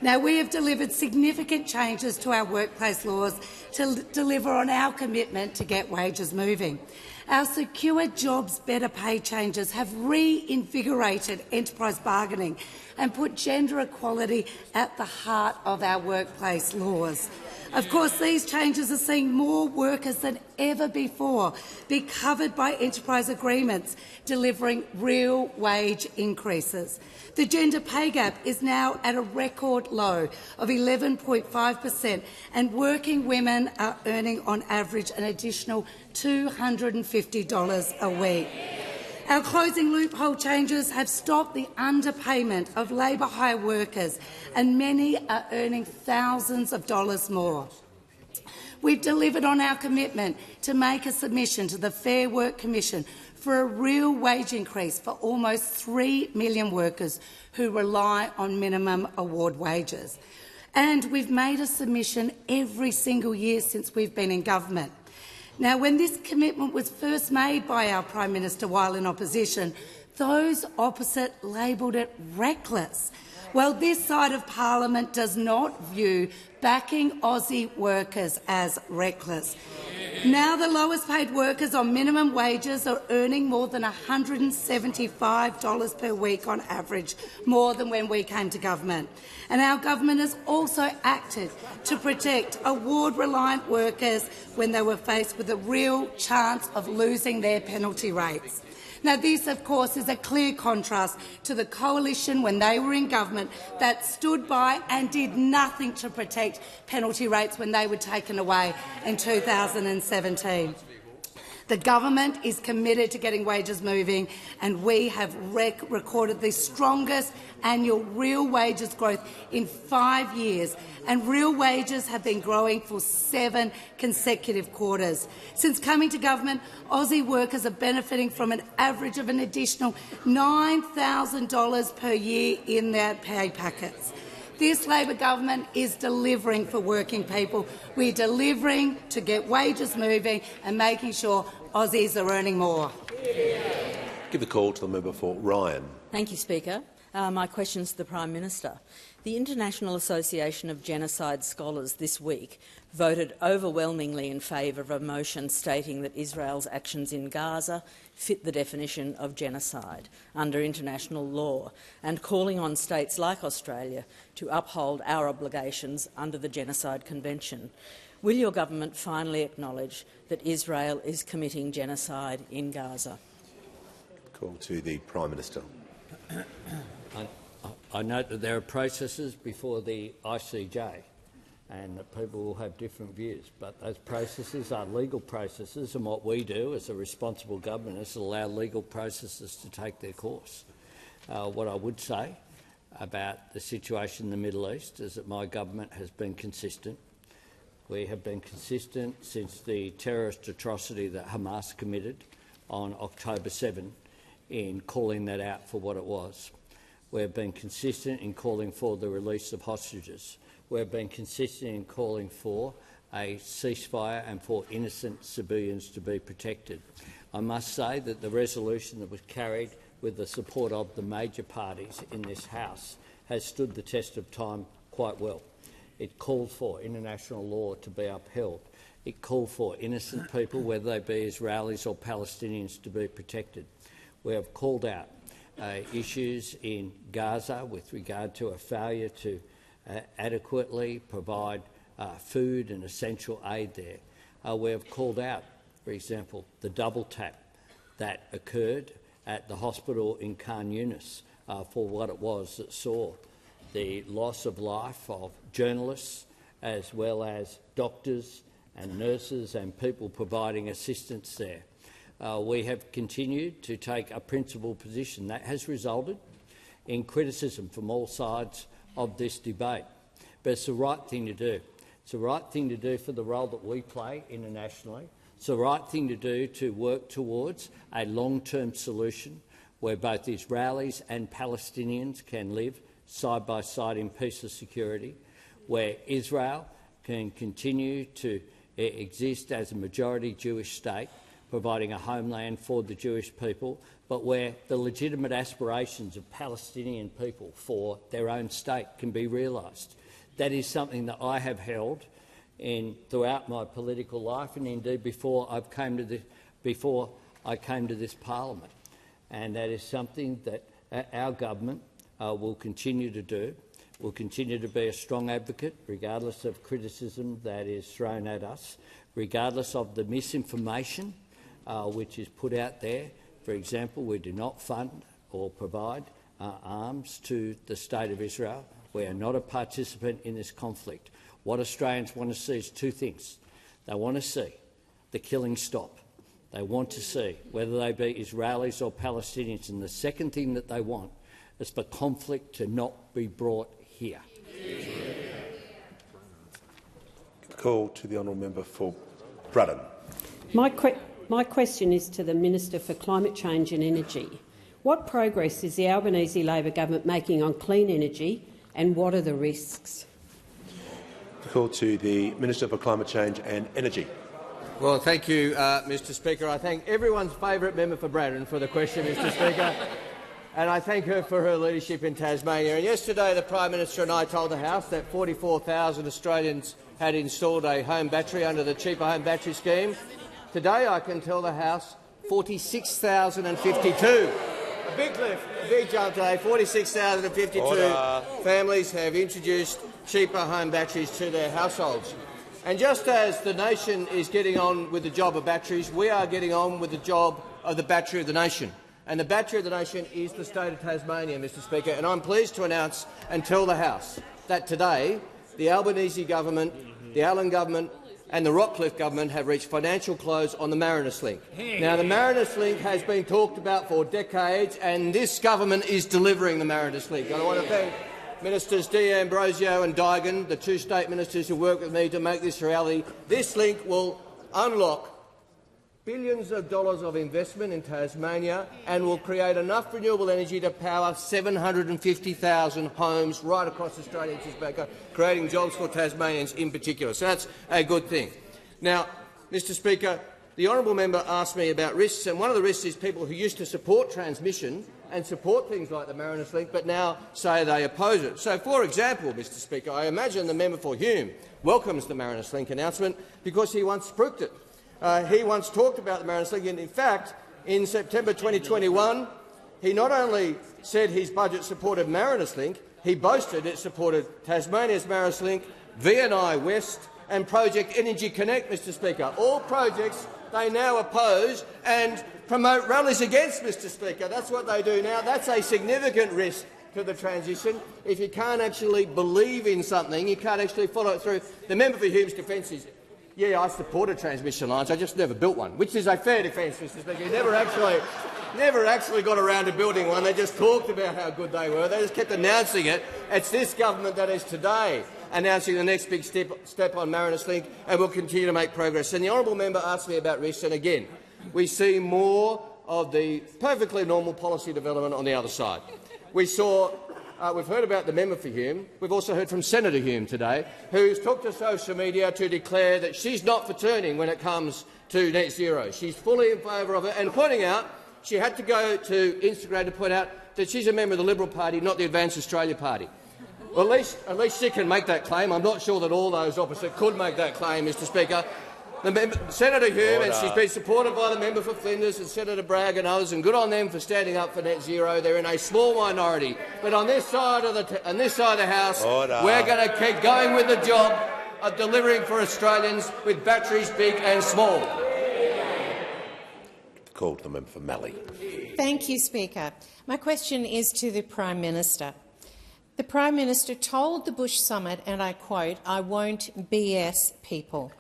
Now, we have delivered significant changes to our workplace laws to deliver on our commitment to get wages moving. Our Secure Jobs, Better Pay changes have reinvigorated enterprise bargaining and put gender equality at the heart of our workplace laws. Of course, these changes are seeing more workers than ever before be covered by enterprise agreements, delivering real wage increases. The gender pay gap is now at a record low of 11.5%, and working women are earning on average an additional $250 a week. Our closing loophole changes have stopped the underpayment of labour hire workers, and many are earning thousands of dollars more. We've delivered on our commitment to make a submission to the Fair Work Commission for a real wage increase for almost 3 million workers who rely on minimum award wages. And we've made a submission every single year since we've been in government. Now, when this commitment was first made by our Prime Minister while in opposition, those opposite labelled it reckless. Well, this side of parliament does not view backing Aussie workers as reckless. Now the lowest paid workers on minimum wages are earning more than $175 per week on average, more than when we came to government. And our government has also acted to protect award-reliant workers when they were faced with a real chance of losing their penalty rates. Now, this, of course, is a clear contrast to the coalition when they were in government that stood by and did nothing to protect penalty rates when they were taken away in 2017. The government is committed to getting wages moving, and we have recorded the strongest annual real wages growth in 5 years, and real wages have been growing for 7 consecutive quarters. Since coming to government, Aussie workers are benefiting from an average of an additional $9,000 per year in their pay packets. This Labor government is delivering for working people. We're delivering to get wages moving and making sure Aussies are earning more. Give the call to the member for Ryan. Thank you, Speaker. My question is to the Prime Minister. The International Association of Genocide Scholars this week voted overwhelmingly in favour of a motion stating that Israel's actions in Gaza fit the definition of genocide under international law, and calling on states like Australia to uphold our obligations under the Genocide Convention. Will your government finally acknowledge that Israel is committing genocide in Gaza? Call to the Prime Minister. I note that there are processes before the ICJ and that people will have different views, but those processes are legal processes, and what we do as a responsible government is allow legal processes to take their course. What I would say about the situation in the Middle East is that my government has been consistent. We have been consistent since the terrorist atrocity that Hamas committed on October 7 in calling that out for what it was. We have been consistent in calling for the release of hostages. We have been consistent in calling for a ceasefire and for innocent civilians to be protected. I must say that the resolution that was carried with the support of the major parties in this House has stood the test of time quite well. It called for international law to be upheld. It called for innocent people, whether they be Israelis or Palestinians, to be protected. We have called out issues in Gaza with regard to a failure to adequately provide food and essential aid there. We have called out, for example, the double tap that occurred at the hospital in Khan Yunis for what it was that saw the loss of life of journalists as well as doctors and nurses and people providing assistance there. We have continued to take a principled position that has resulted in criticism from all sides of this debate. But it's the right thing to do. It's the right thing to do for the role that we play internationally. It's the right thing to do to work towards a long-term solution where both Israelis and Palestinians can live side by side in peace and security, where Israel can continue to exist as a majority Jewish state, providing a homeland for the Jewish people, but where the legitimate aspirations of Palestinian people for their own state can be realised. That is something that I have held throughout my political life, and indeed before I came to this parliament. And that is something that our government will continue to do. We'll continue to be a strong advocate, regardless of criticism that is thrown at us, regardless of the misinformation which is put out there. For example, we do not fund or provide arms to the State of Israel. We are not a participant in this conflict. What Australians want to see is two things. They want to see the killing stop. They want to see, whether they be Israelis or Palestinians, and the second thing that they want is for conflict to not be brought here. Call to the honourable member for Brudden. My question is to the Minister for Climate Change and Energy. What progress is the Albanese Labor government making on clean energy, and what are the risks? Call to the Minister for Climate Change and Energy. Well, thank you, Mr Speaker. I thank everyone's favourite member for Brudden for the question, Mr Speaker, and I thank her for her leadership in Tasmania. And yesterday the Prime Minister and I told the House that 44,000 Australians had installed a home battery under the Cheaper Home Battery Scheme. Today I can tell the House 46,052. A big lift, a big jump today. 46,052 families have introduced cheaper home batteries to their households. And just as the nation is getting on with the job of batteries, we are getting on with the job of the battery of the nation. And the battery of the nation is the state of Tasmania, Mr Speaker. And I'm pleased to announce and tell the House that today the Albanese government, the Allen government, and the Rockcliffe government have reached financial close on the Marinus Link. Now, the Marinus Link has been talked about for decades, and this government is delivering the Marinus Link. And I want to thank Ministers D'Ambrosio and Daigan, the two state ministers who worked with me to make this a reality. This link will unlock billions of dollars of investment in Tasmania and will create enough renewable energy to power 750,000 homes right across Australia, creating jobs for Tasmanians in particular. So that's a good thing. Now, Mr Speaker, the honourable member asked me about risks, and one of the risks is people who used to support transmission and support things like the Marinus Link but now say they oppose it. So, for example, Mr Speaker, I imagine the member for Hume welcomes the Marinus Link announcement because he once spruiked it. He once talked about the Marinus Link, and in fact, in September 2021, he not only said his budget supported Marinus Link, he boasted it supported Tasmania's Marinus Link, VNI West and Project Energy Connect, Mr Speaker. All projects they now oppose and promote rallies against, Mr Speaker. That's what they do now. That's a significant risk to the transition. If you can't actually believe in something, you can't actually follow it through. The member for Hume's defence is, yeah, I supported transmission lines, I just never built one, which is a fair defence, Mr Speaker. He never actually got around to building one. They just talked about how good they were. They just kept announcing it. It's this government that is today announcing the next big step on Marinus Link, and will continue to make progress. And the honourable member asked me about risks, and again, we see more of the perfectly normal policy development on the other side. We've heard about the member for Hume. We've also heard from Senator Hume today, who's took to social media to declare that she's not for turning when it comes to net zero. She's fully in favour of it, and pointing out she had to go to Instagram to point out that she's a member of the Liberal Party, not the Advance Australia Party. Well, at least she can make that claim. I'm not sure that all those opposite could make that claim, Mr Speaker. Senator Hume, and she's been supported by the member for Flinders and Senator Bragg and others, and good on them for standing up for net zero. They're in a small minority, but on this side of the House, we're going to keep going with the job of delivering for Australians with batteries big and small. Call to the member for Mallee. Thank you, Speaker. My question is to the Prime Minister. The Prime Minister told the Bush Summit, and I quote, "I won't BS people."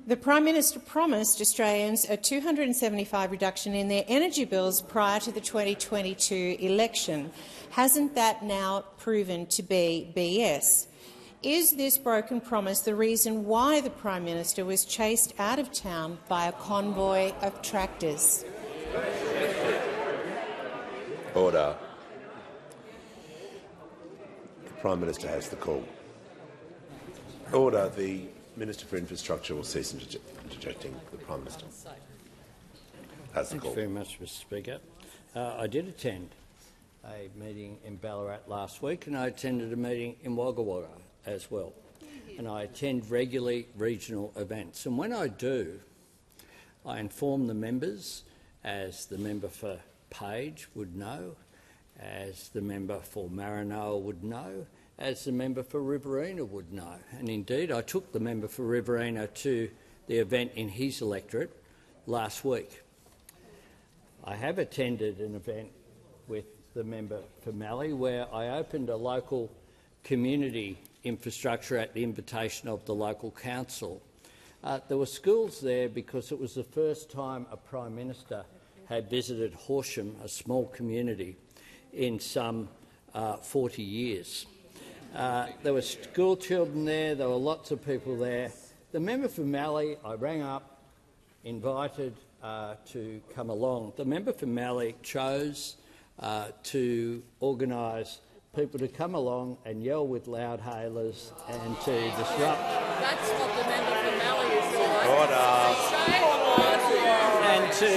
The Prime Minister promised Australians a $275 reduction in their energy bills prior to the 2022 election. Hasn't that now proven to be BS? Is this broken promise the reason why the Prime Minister was chased out of town by a convoy of tractors? Order. The Prime Minister has the call. Order. The Minister for Infrastructure will cease interjecting. The Prime Minister has the call. Thank you very much, Mr Speaker. I did attend a meeting in Ballarat last week, and I attended a meeting in Wagga Wagga as well. And I attend regularly regional events. And when I do, I inform the members, as the member for Page would know, as the member for Maranoa would know, as the member for Riverina would know. And indeed, I took the member for Riverina to the event in his electorate last week. I have attended an event with the member for Mallee where I opened a local community infrastructure at the invitation of the local council. There were schools there because it was the first time a Prime Minister had visited Horsham, a small community, in some 40 years. There were school children there, there were lots of people there. The member for Mallee, I rang up, invited to come along. The member for Mallee chose to organise people to come along and yell with loud hailers and to disrupt. That's what the member for Mallee is doing. And to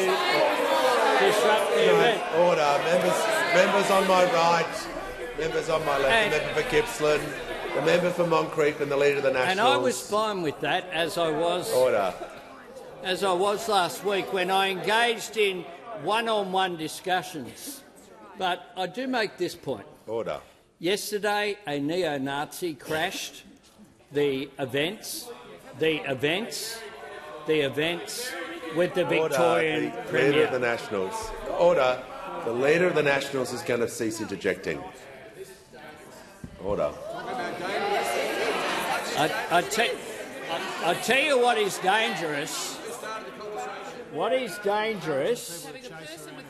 disrupt the event. Order. Members on my right. Members on my left, the member for Gippsland, the member for Moncrieff and the Leader of the Nationals. And I was fine with that, as I was last week when I engaged in one-on-one discussions. But I do make this point. Order. Yesterday, a neo-Nazi crashed the events with the Victorian Order. The Premier. Leader of the Nationals. Order. The Leader of the Nationals is going to cease interjecting. Order. I'll tell you what is dangerous. What is dangerous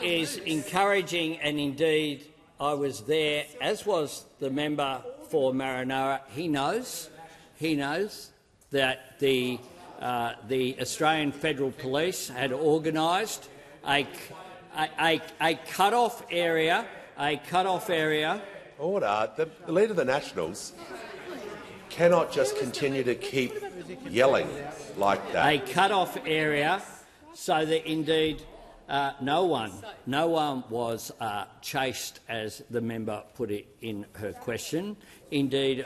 is encouraging, and indeed I was there, as was the member for Marinara. He knows that the Australian Federal Police had organised a cut-off area. Order. The Leader of the Nationals cannot just continue to keep yelling like that. A cut-off area, so that indeed no one was chased, as the member put it in her question. Indeed,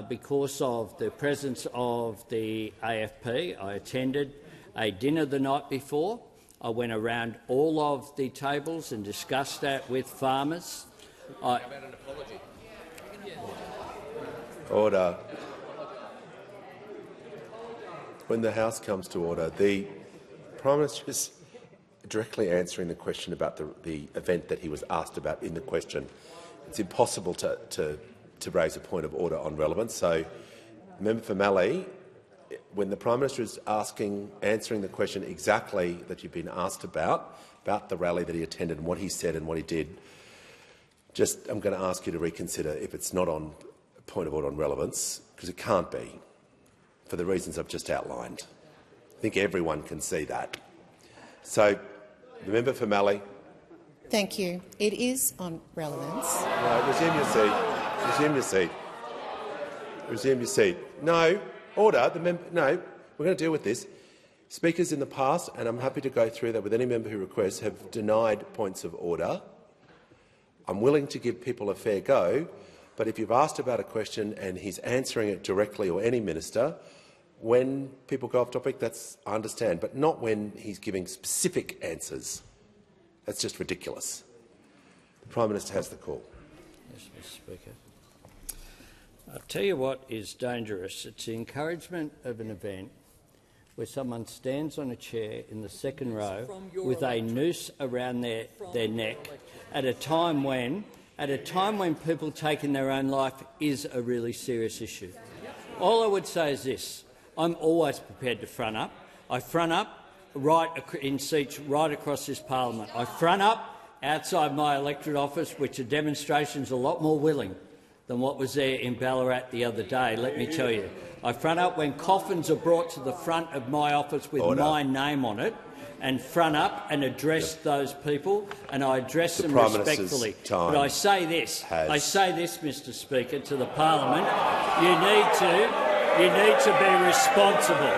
because of the presence of the AFP, I attended a dinner the night before. I went around all of the tables and discussed that with farmers. Order. When the House comes to order, the Prime Minister is directly answering the question about the event that he was asked about in the question. It's impossible to raise a point of order on relevance. So, Member for Mallee, when the Prime Minister is answering the question exactly that you've been asked about the rally that he attended and what he said and what he did, I'm going to ask you to reconsider if it's not on a point of order on relevance, because it can't be, for the reasons I've just outlined. I think everyone can see that. So, the member for Mallee. Thank you. It is on relevance. No, resume your seat. Resume your seat. Resume your seat. No. Order. No, we're going to deal with this. Speakers in the past, and I'm happy to go through that with any member who requests, have denied points of order. I'm willing to give people a fair go, but if you've asked about a question and he's answering it directly, or any minister, when people go off topic, I understand, but not when he's giving specific answers. That's just ridiculous. The Prime Minister has the call. Yes, Mr. Speaker. I'll tell you what is dangerous. It's the encouragement of an event where someone stands on a chair in the second row with a noose around their neck at a time when people taking their own life is a really serious issue. All I would say is this. I'm always prepared to front up. I front up in seats right across this parliament. I front up outside my electorate office, which the demonstration's a lot more willing than what was there in Ballarat the other day, let me tell you. I front up when coffins are brought to the front of my office with my name on it, and front up and address those people, and I address them respectfully. But I say this, Mr. Speaker, to the parliament: you need to be responsible.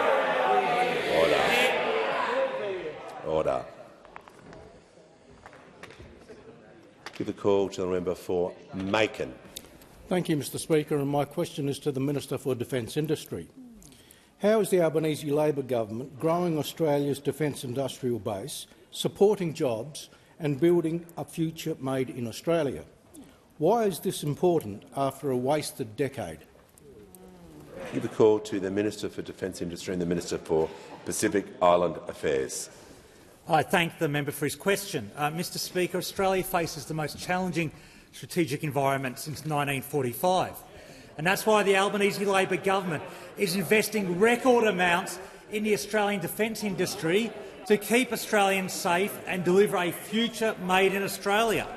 Order. Give the call to the member for Macon. Thank you, Mr. Speaker, and my question is to the Minister for Defence Industry. How is the Albanese Labor government growing Australia's defence industrial base, supporting jobs and building a future made in Australia? Why is this important after a wasted decade? Give the call to the Minister for Defence Industry and the Minister for Pacific Island Affairs. I thank the member for his question. Mr. Speaker, Australia faces the most challenging strategic environment since 1945. And that's why the Albanese Labor government is investing record amounts in the Australian defence industry to keep Australians safe and deliver a future made in Australia.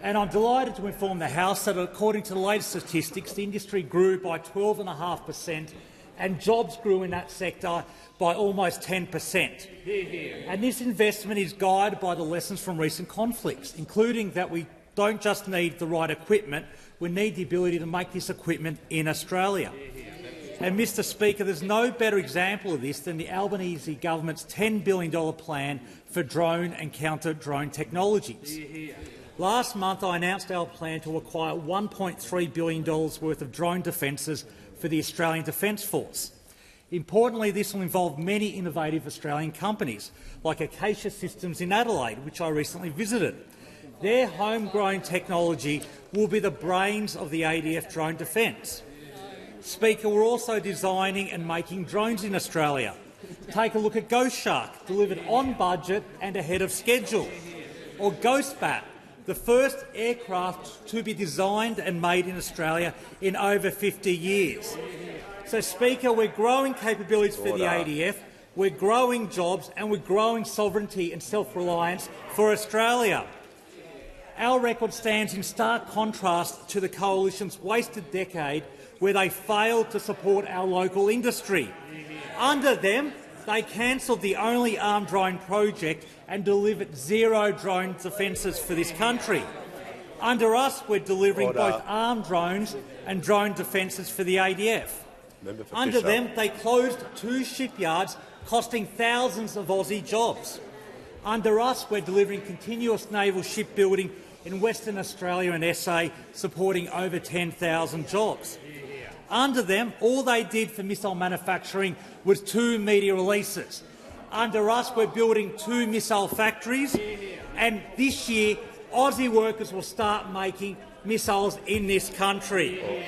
And I'm delighted to inform the House that, according to the latest statistics, the industry grew by 12.5% and jobs grew in that sector by almost 10%. And this investment is guided by the lessons from recent conflicts, including that we don't just need the right equipment, we need the ability to make this equipment in Australia. And, Mr. Speaker, there's no better example of this than the Albanese government's $10 billion plan for drone and counter-drone technologies. Last month I announced our plan to acquire $1.3 billion worth of drone defences for the Australian Defence Force. Importantly, this will involve many innovative Australian companies, like Acacia Systems in Adelaide, which I recently visited. Their homegrown technology will be the brains of the ADF drone defence. Speaker, we're also designing and making drones in Australia. Take a look at Ghost Shark, delivered on budget and ahead of schedule. Or Ghost Bat, the first aircraft to be designed and made in Australia in over 50 years. So, Speaker, we're growing capabilities for the ADF, we're growing jobs and we're growing sovereignty and self-reliance for Australia. Our record stands in stark contrast to the Coalition's wasted decade where they failed to support our local industry. Under them, they cancelled the only armed drone project and delivered 0 drone defences for this country. Under us, we're delivering both armed drones and drone defences for the ADF. Under them, they closed 2 shipyards, costing thousands of Aussie jobs. Under us, we're delivering continuous naval shipbuilding in Western Australia and SA, supporting over 10,000 jobs. Under them, all they did for missile manufacturing was 2 media releases. Under us, we're building 2 missile factories, and this year, Aussie workers will start making missiles in this country.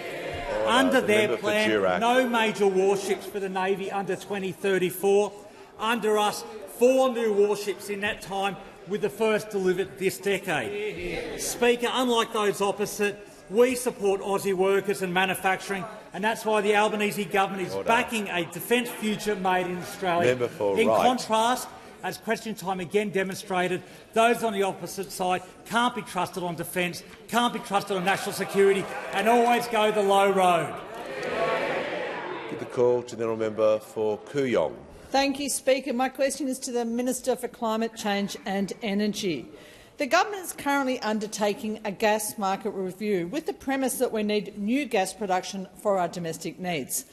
Under their plan, no major warships for the Navy under 2034. Under us, 4 new warships in that time, with the first delivered this decade. Speaker, unlike those opposite, we support Aussie workers and manufacturing, and that's why the Albanese government is backing a defence future made in Australia. In contrast, as question time again demonstrated, those on the opposite side can't be trusted on defence, can't be trusted on national security, and always go the low road. Give the call to the honourable member for Kooyong. Thank you, Speaker. My question is to the Minister for Climate Change and Energy. The government is currently undertaking a gas market review with the premise that we need new gas production for our domestic needs.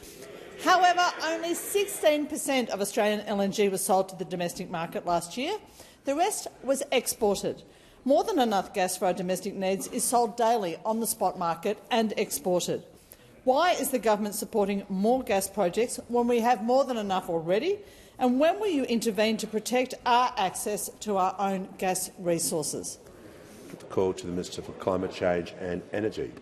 However, only 16% of Australian LNG was sold to the domestic market last year. The rest was exported. More than enough gas for our domestic needs is sold daily on the spot market and exported. Why is the government supporting more gas projects when we have more than enough already? And when will you intervene to protect our access to our own gas resources? Put the call to the Minister for Climate Change and Energy.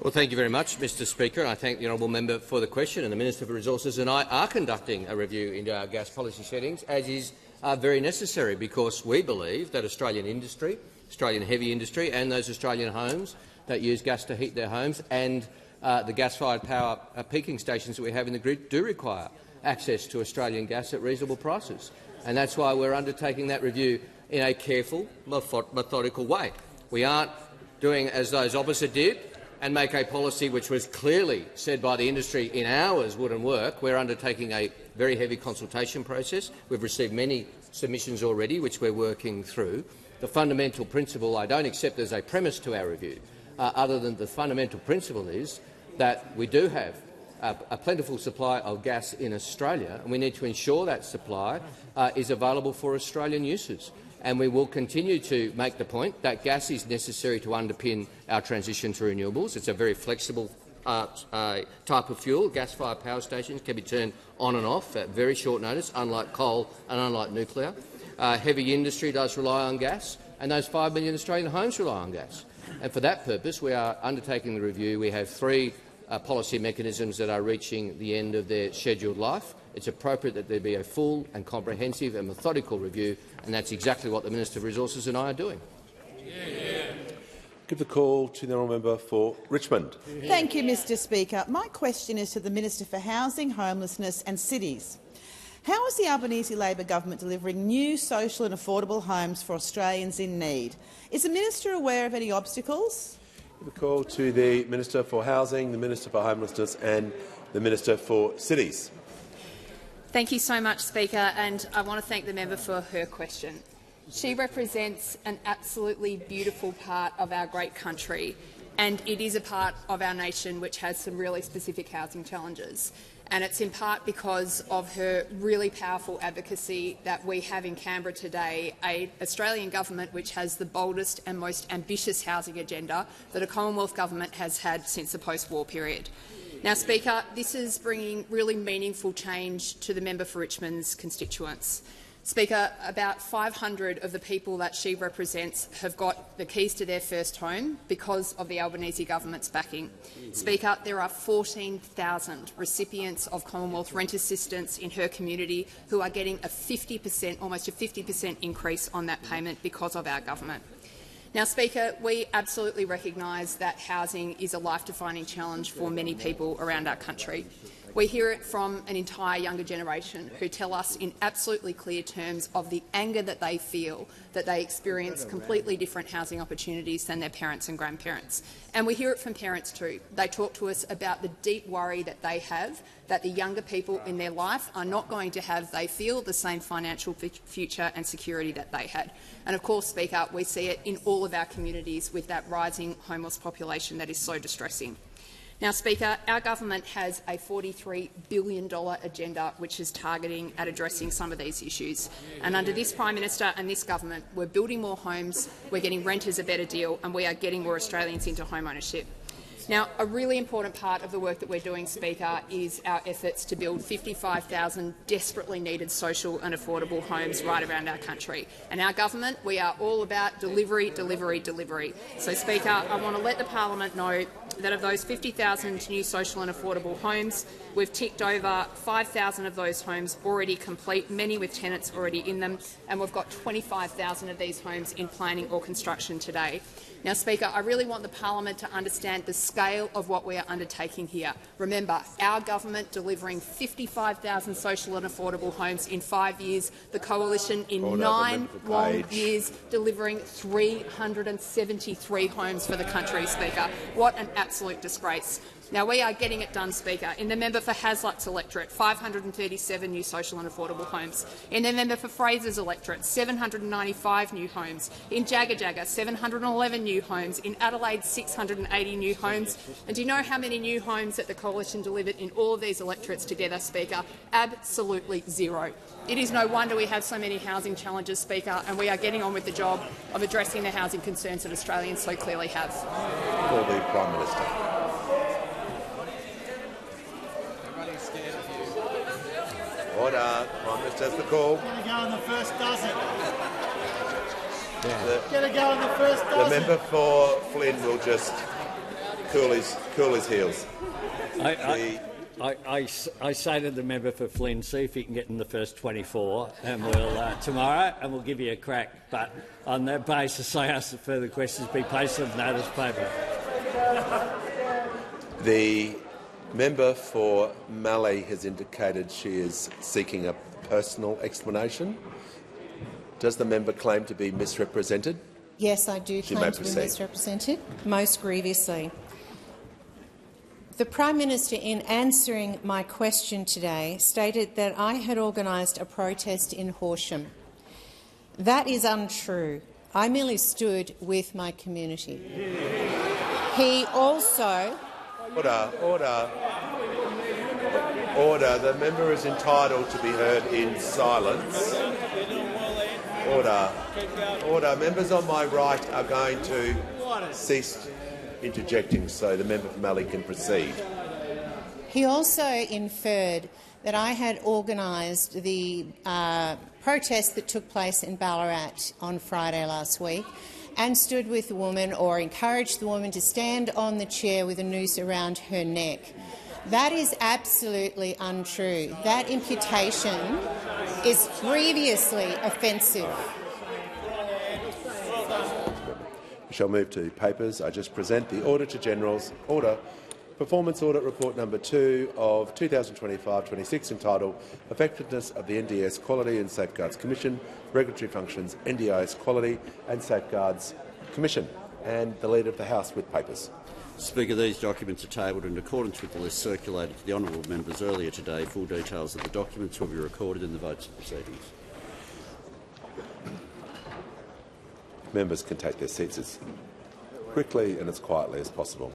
Well, thank you very much, Mr Speaker. I thank the honourable member for the question. And the Minister for Resources and I are conducting a review into our gas policy settings, as is very necessary, because we believe that Australian industry, Australian heavy industry, and those Australian homes that use gas to heat their homes and the gas-fired power peaking stations that we have in the grid do require access to Australian gas at reasonable prices. And that's why we're undertaking that review in a careful, methodical way. We aren't doing as those opposite did and make a policy which was clearly said by the industry in hours wouldn't work. We're undertaking a very heavy consultation process. We've received many submissions already, which we're working through. The fundamental principle I don't accept as a premise to our review, other than the fundamental principle is that we do have a plentiful supply of gas in Australia, and we need to ensure that supply is available for Australian uses. And we will continue to make the point that gas is necessary to underpin our transition to renewables. It's a very flexible type of fuel. Gas-fired power stations can be turned on and off at very short notice, unlike coal and unlike nuclear. Heavy industry does rely on gas, and those 5 million Australian homes rely on gas. And for that purpose, we are undertaking the review. We have 3 policy mechanisms that are reaching the end of their scheduled life. It's appropriate that there be a full and comprehensive and methodical review, and that's exactly what the Minister for Resources and I are doing. Give the call to the honourable member for Richmond. Thank you, Mr Speaker. My question is to the Minister for Housing, Homelessness and Cities. How is the Albanese Labor government delivering new social and affordable homes for Australians in need? Is the minister aware of any obstacles? Give the call to the Minister for Housing, the Minister for Homelessness and the Minister for Cities. Thank you so much, Speaker, and I want to thank the member for her question. She represents an absolutely beautiful part of our great country, and it is a part of our nation which has some really specific housing challenges. And it's in part because of her really powerful advocacy that we have in Canberra today, an Australian government which has the boldest and most ambitious housing agenda that a Commonwealth government has had since the post-war period. Now, Speaker, this is bringing really meaningful change to the member for Richmond's constituents. Speaker, about 500 of the people that she represents have got the keys to their first home because of the Albanese government's backing. Speaker, there are 14,000 recipients of Commonwealth rent assistance in her community who are getting a 50%, almost a 50% increase on that payment because of our government. Now, Speaker, we absolutely recognise that housing is a life-defining challenge for many people around our country. We hear it from an entire younger generation who tell us in absolutely clear terms of the anger that they feel that they experience completely different housing opportunities than their parents and grandparents. And we hear it from parents too. They talk to us about the deep worry that they have that the younger people in their life are not going to have, they feel, the same financial future and security that they had. And of course, Speaker, we see it in all of our communities with that rising homeless population that is so distressing. Now, Speaker, our government has a $43 billion agenda which is targeting at addressing some of these issues. And under this Prime Minister and this government, we're building more homes, we're getting renters a better deal, and we are getting more Australians into home ownership. Now, a really important part of the work that we're doing, Speaker, is our efforts to build 55,000 desperately needed social and affordable homes right around our country. And our government, we are all about delivery, delivery, delivery. So, Speaker, I want to let the parliament know that of those 50,000 new social and affordable homes, we've ticked over 5,000 of those homes already complete, many with tenants already in them, and we've got 25,000 of these homes in planning or construction today. Now, Speaker, I really want the parliament to understand the scale of what we are undertaking here. Remember, our government delivering 55,000 social and affordable homes in 5 years, the coalition in 9 long years delivering 373 homes for the country, Speaker. What an absolute disgrace. Now, we are getting it done, Speaker. In the member for Haslutt's electorate, 537 new social and affordable homes. In the member for Fraser's electorate, 795 new homes. In Jagga, 711 new homes. In Adelaide, 680 new homes. And do you know how many new homes that the coalition delivered in all of these electorates together, Speaker? Absolutely zero. It is no wonder we have so many housing challenges, Speaker, and we are getting on with the job of addressing the housing concerns that Australians so clearly have. For the Prime Minister. Order. Prime Minister has the call. Get a go in the first dozen. Get a go in the first dozen. The member for Flynn will just cool his heels. I say to the member for Flynn, see if he can get in the first 24, and we'll tomorrow, and we'll give you a crack. But on that basis, I ask that further questions be placed on notice paper. The member for Mallee has indicated she is seeking a personal explanation. Does the member claim to be misrepresented? Yes, I do claim to be misrepresented, most grievously. The Prime Minister, in answering my question today, stated that I had organised a protest in Horsham. That is untrue. I merely stood with my community. He also— Order. The member is entitled to be heard in silence. Order. Members on my right are going to cease interjecting so the member for Mallee can proceed. He also inferred that I had organised the protest that took place in Ballarat on Friday last week and stood with the woman or encouraged the woman to stand on the chair with a noose around her neck. That is absolutely untrue. That imputation is grievously offensive. We shall move to papers. I just present the Auditor-General's Performance Audit Report No. 2 of 2025-26 entitled Effectiveness of the NDIS Quality and Safeguards Commission, Regulatory Functions, NDIS Quality and Safeguards Commission, and the Leader of the House with papers. Speaker, these documents are tabled in accordance with the list circulated to the honourable members earlier today. Full details of the documents will be recorded in the votes of proceedings. Members can take their seats as quickly and as quietly as possible.